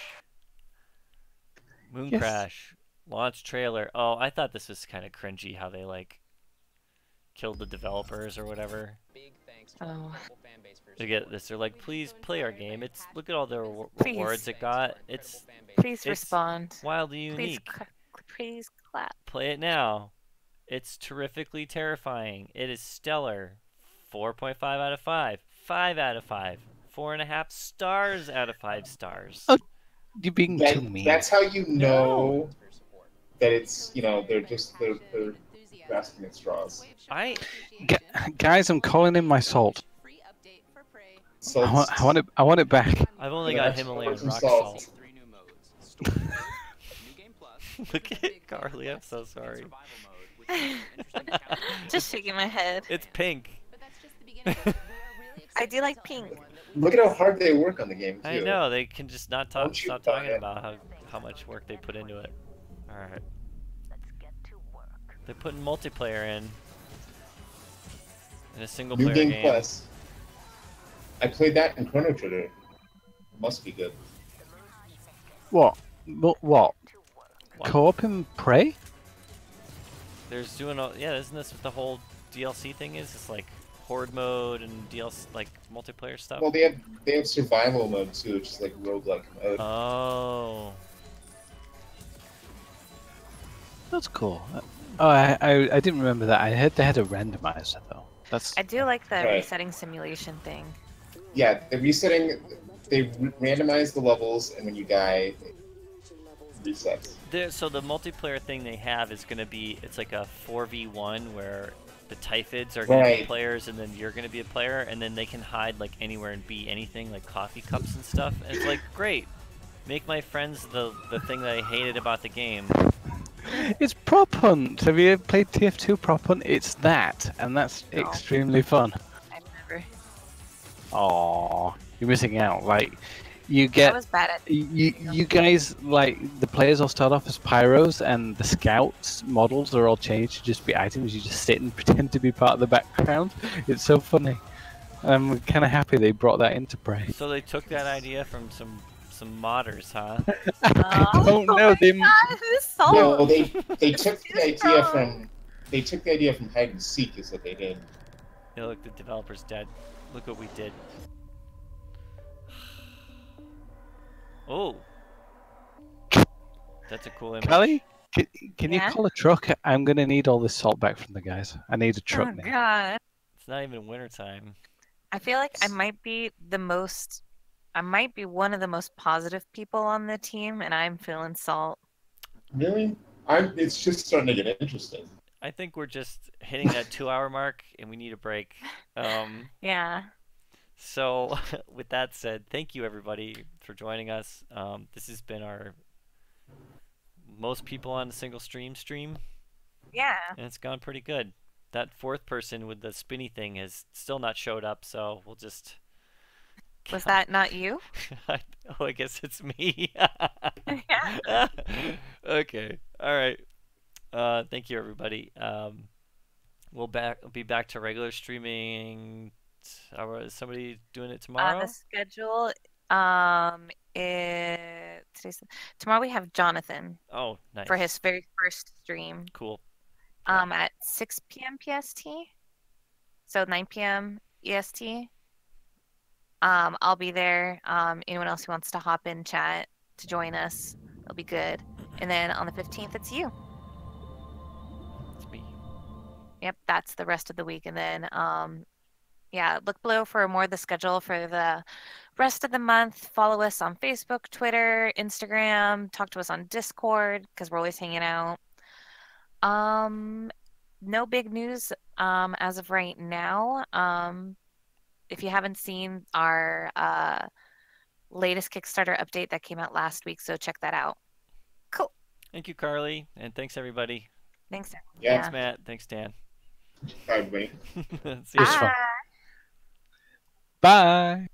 Moon Yes. crash launch trailer. Oh, I thought this was kind of cringy how they like killed the developers or whatever. Oh. They get this. They're like, please play our game. It's look at all the Please. rewards it got. It's Please it's respond. wildly Please, unique. please clap. Play it now. It's terrifically terrifying. It is stellar. 4.5 out of 5. 5 out of 5. 4.5 stars out of 5 stars. Oh, you're being too mean. That's how you know that it's, they're grasping at straws. Guys, I'm calling in my salt. So I want it back. I've only got Himalayan some rock salt. salt. Look at Carly, I'm so sorry. Just shaking my head. It's pink. I do like pink. Look at how hard they work on the game, too. I know, they can just not stop talking about how much work they put into it. Alright. They're putting multiplayer in a single New player Game game. Plus. I played that in Chrono Trigger. Must be good. What? What? Co-op in Prey? There's doing all, yeah, isn't this what the whole DLC thing is? It's like horde mode and DLC, like multiplayer stuff. Well, they have survival mode too, which is like roguelike mode. Oh. That's cool. Oh, I didn't remember that. I heard they had a randomizer though. That's. I do like the Right. resetting simulation thing. Yeah, the resetting, they randomize the levels, and when you die, it resets. So the multiplayer thing they have is going to be, it's like a 4v1 where the Typhids are going to be Right. players and then you're going to be a player, and then they can hide like anywhere and be anything, like coffee cups and stuff. And it's like, great, make my friends the thing that I hated about the game. It's Prop Hunt. Have you ever played TF2 Prop Hunt? It's that, and that's extremely fun. I've never. Aww, you're missing out. Like, you get. I was bad at. You guys, like, the players all start off as pyros, and the scouts models are all changed to just be items. You just sit and pretend to be part of the background. It's so funny. I'm kind of happy they brought that into Prey. So they took that idea from some modders, huh? I don't know. No, they took the idea from hide and seek is what they did. Yeah, look, the developer's dead. Look what we did. Oh, that's a cool image. Kelly, can you Yeah? call a truck? I'm gonna need all this salt back from the guys. I need a truck Oh now. god. It's not even wintertime. I feel like I might be one of the most positive people on the team, and I'm feeling salt. Really? It's just starting to get interesting. I think we're just hitting that 2-hour mark, and we need a break. Yeah. So, with that said, thank you everybody for joining us. This has been our most people on a single stream. Yeah. And it's gone pretty good. That fourth person with the spinny thing has still not showed up, so we'll just... Was that not you? Oh, I guess it's me. Yeah. Okay. All right. Thank you, everybody. We'll be back to regular streaming. Is somebody doing it tomorrow? The schedule, tomorrow we have Jonathan. Oh, nice. For his very first stream. Cool. At 6 p.m. PST. So 9 p.m. EST. I'll be there. Anyone else who wants to hop in chat to join us, it'll be good. And then on the 15th, it's you. It's me. Yep, that's the rest of the week. And then, yeah, look below for more of the schedule for the rest of the month. Follow us on Facebook, Twitter, Instagram. Talk to us on Discord because we're always hanging out. No big news as of right now. If you haven't seen our latest Kickstarter update that came out last week, so check that out. Cool. Thank you, Carly, and thanks everybody. Thanks. Yeah. Thanks, Matt. Thanks, Dan. Probably. See It was ya. fun. Bye.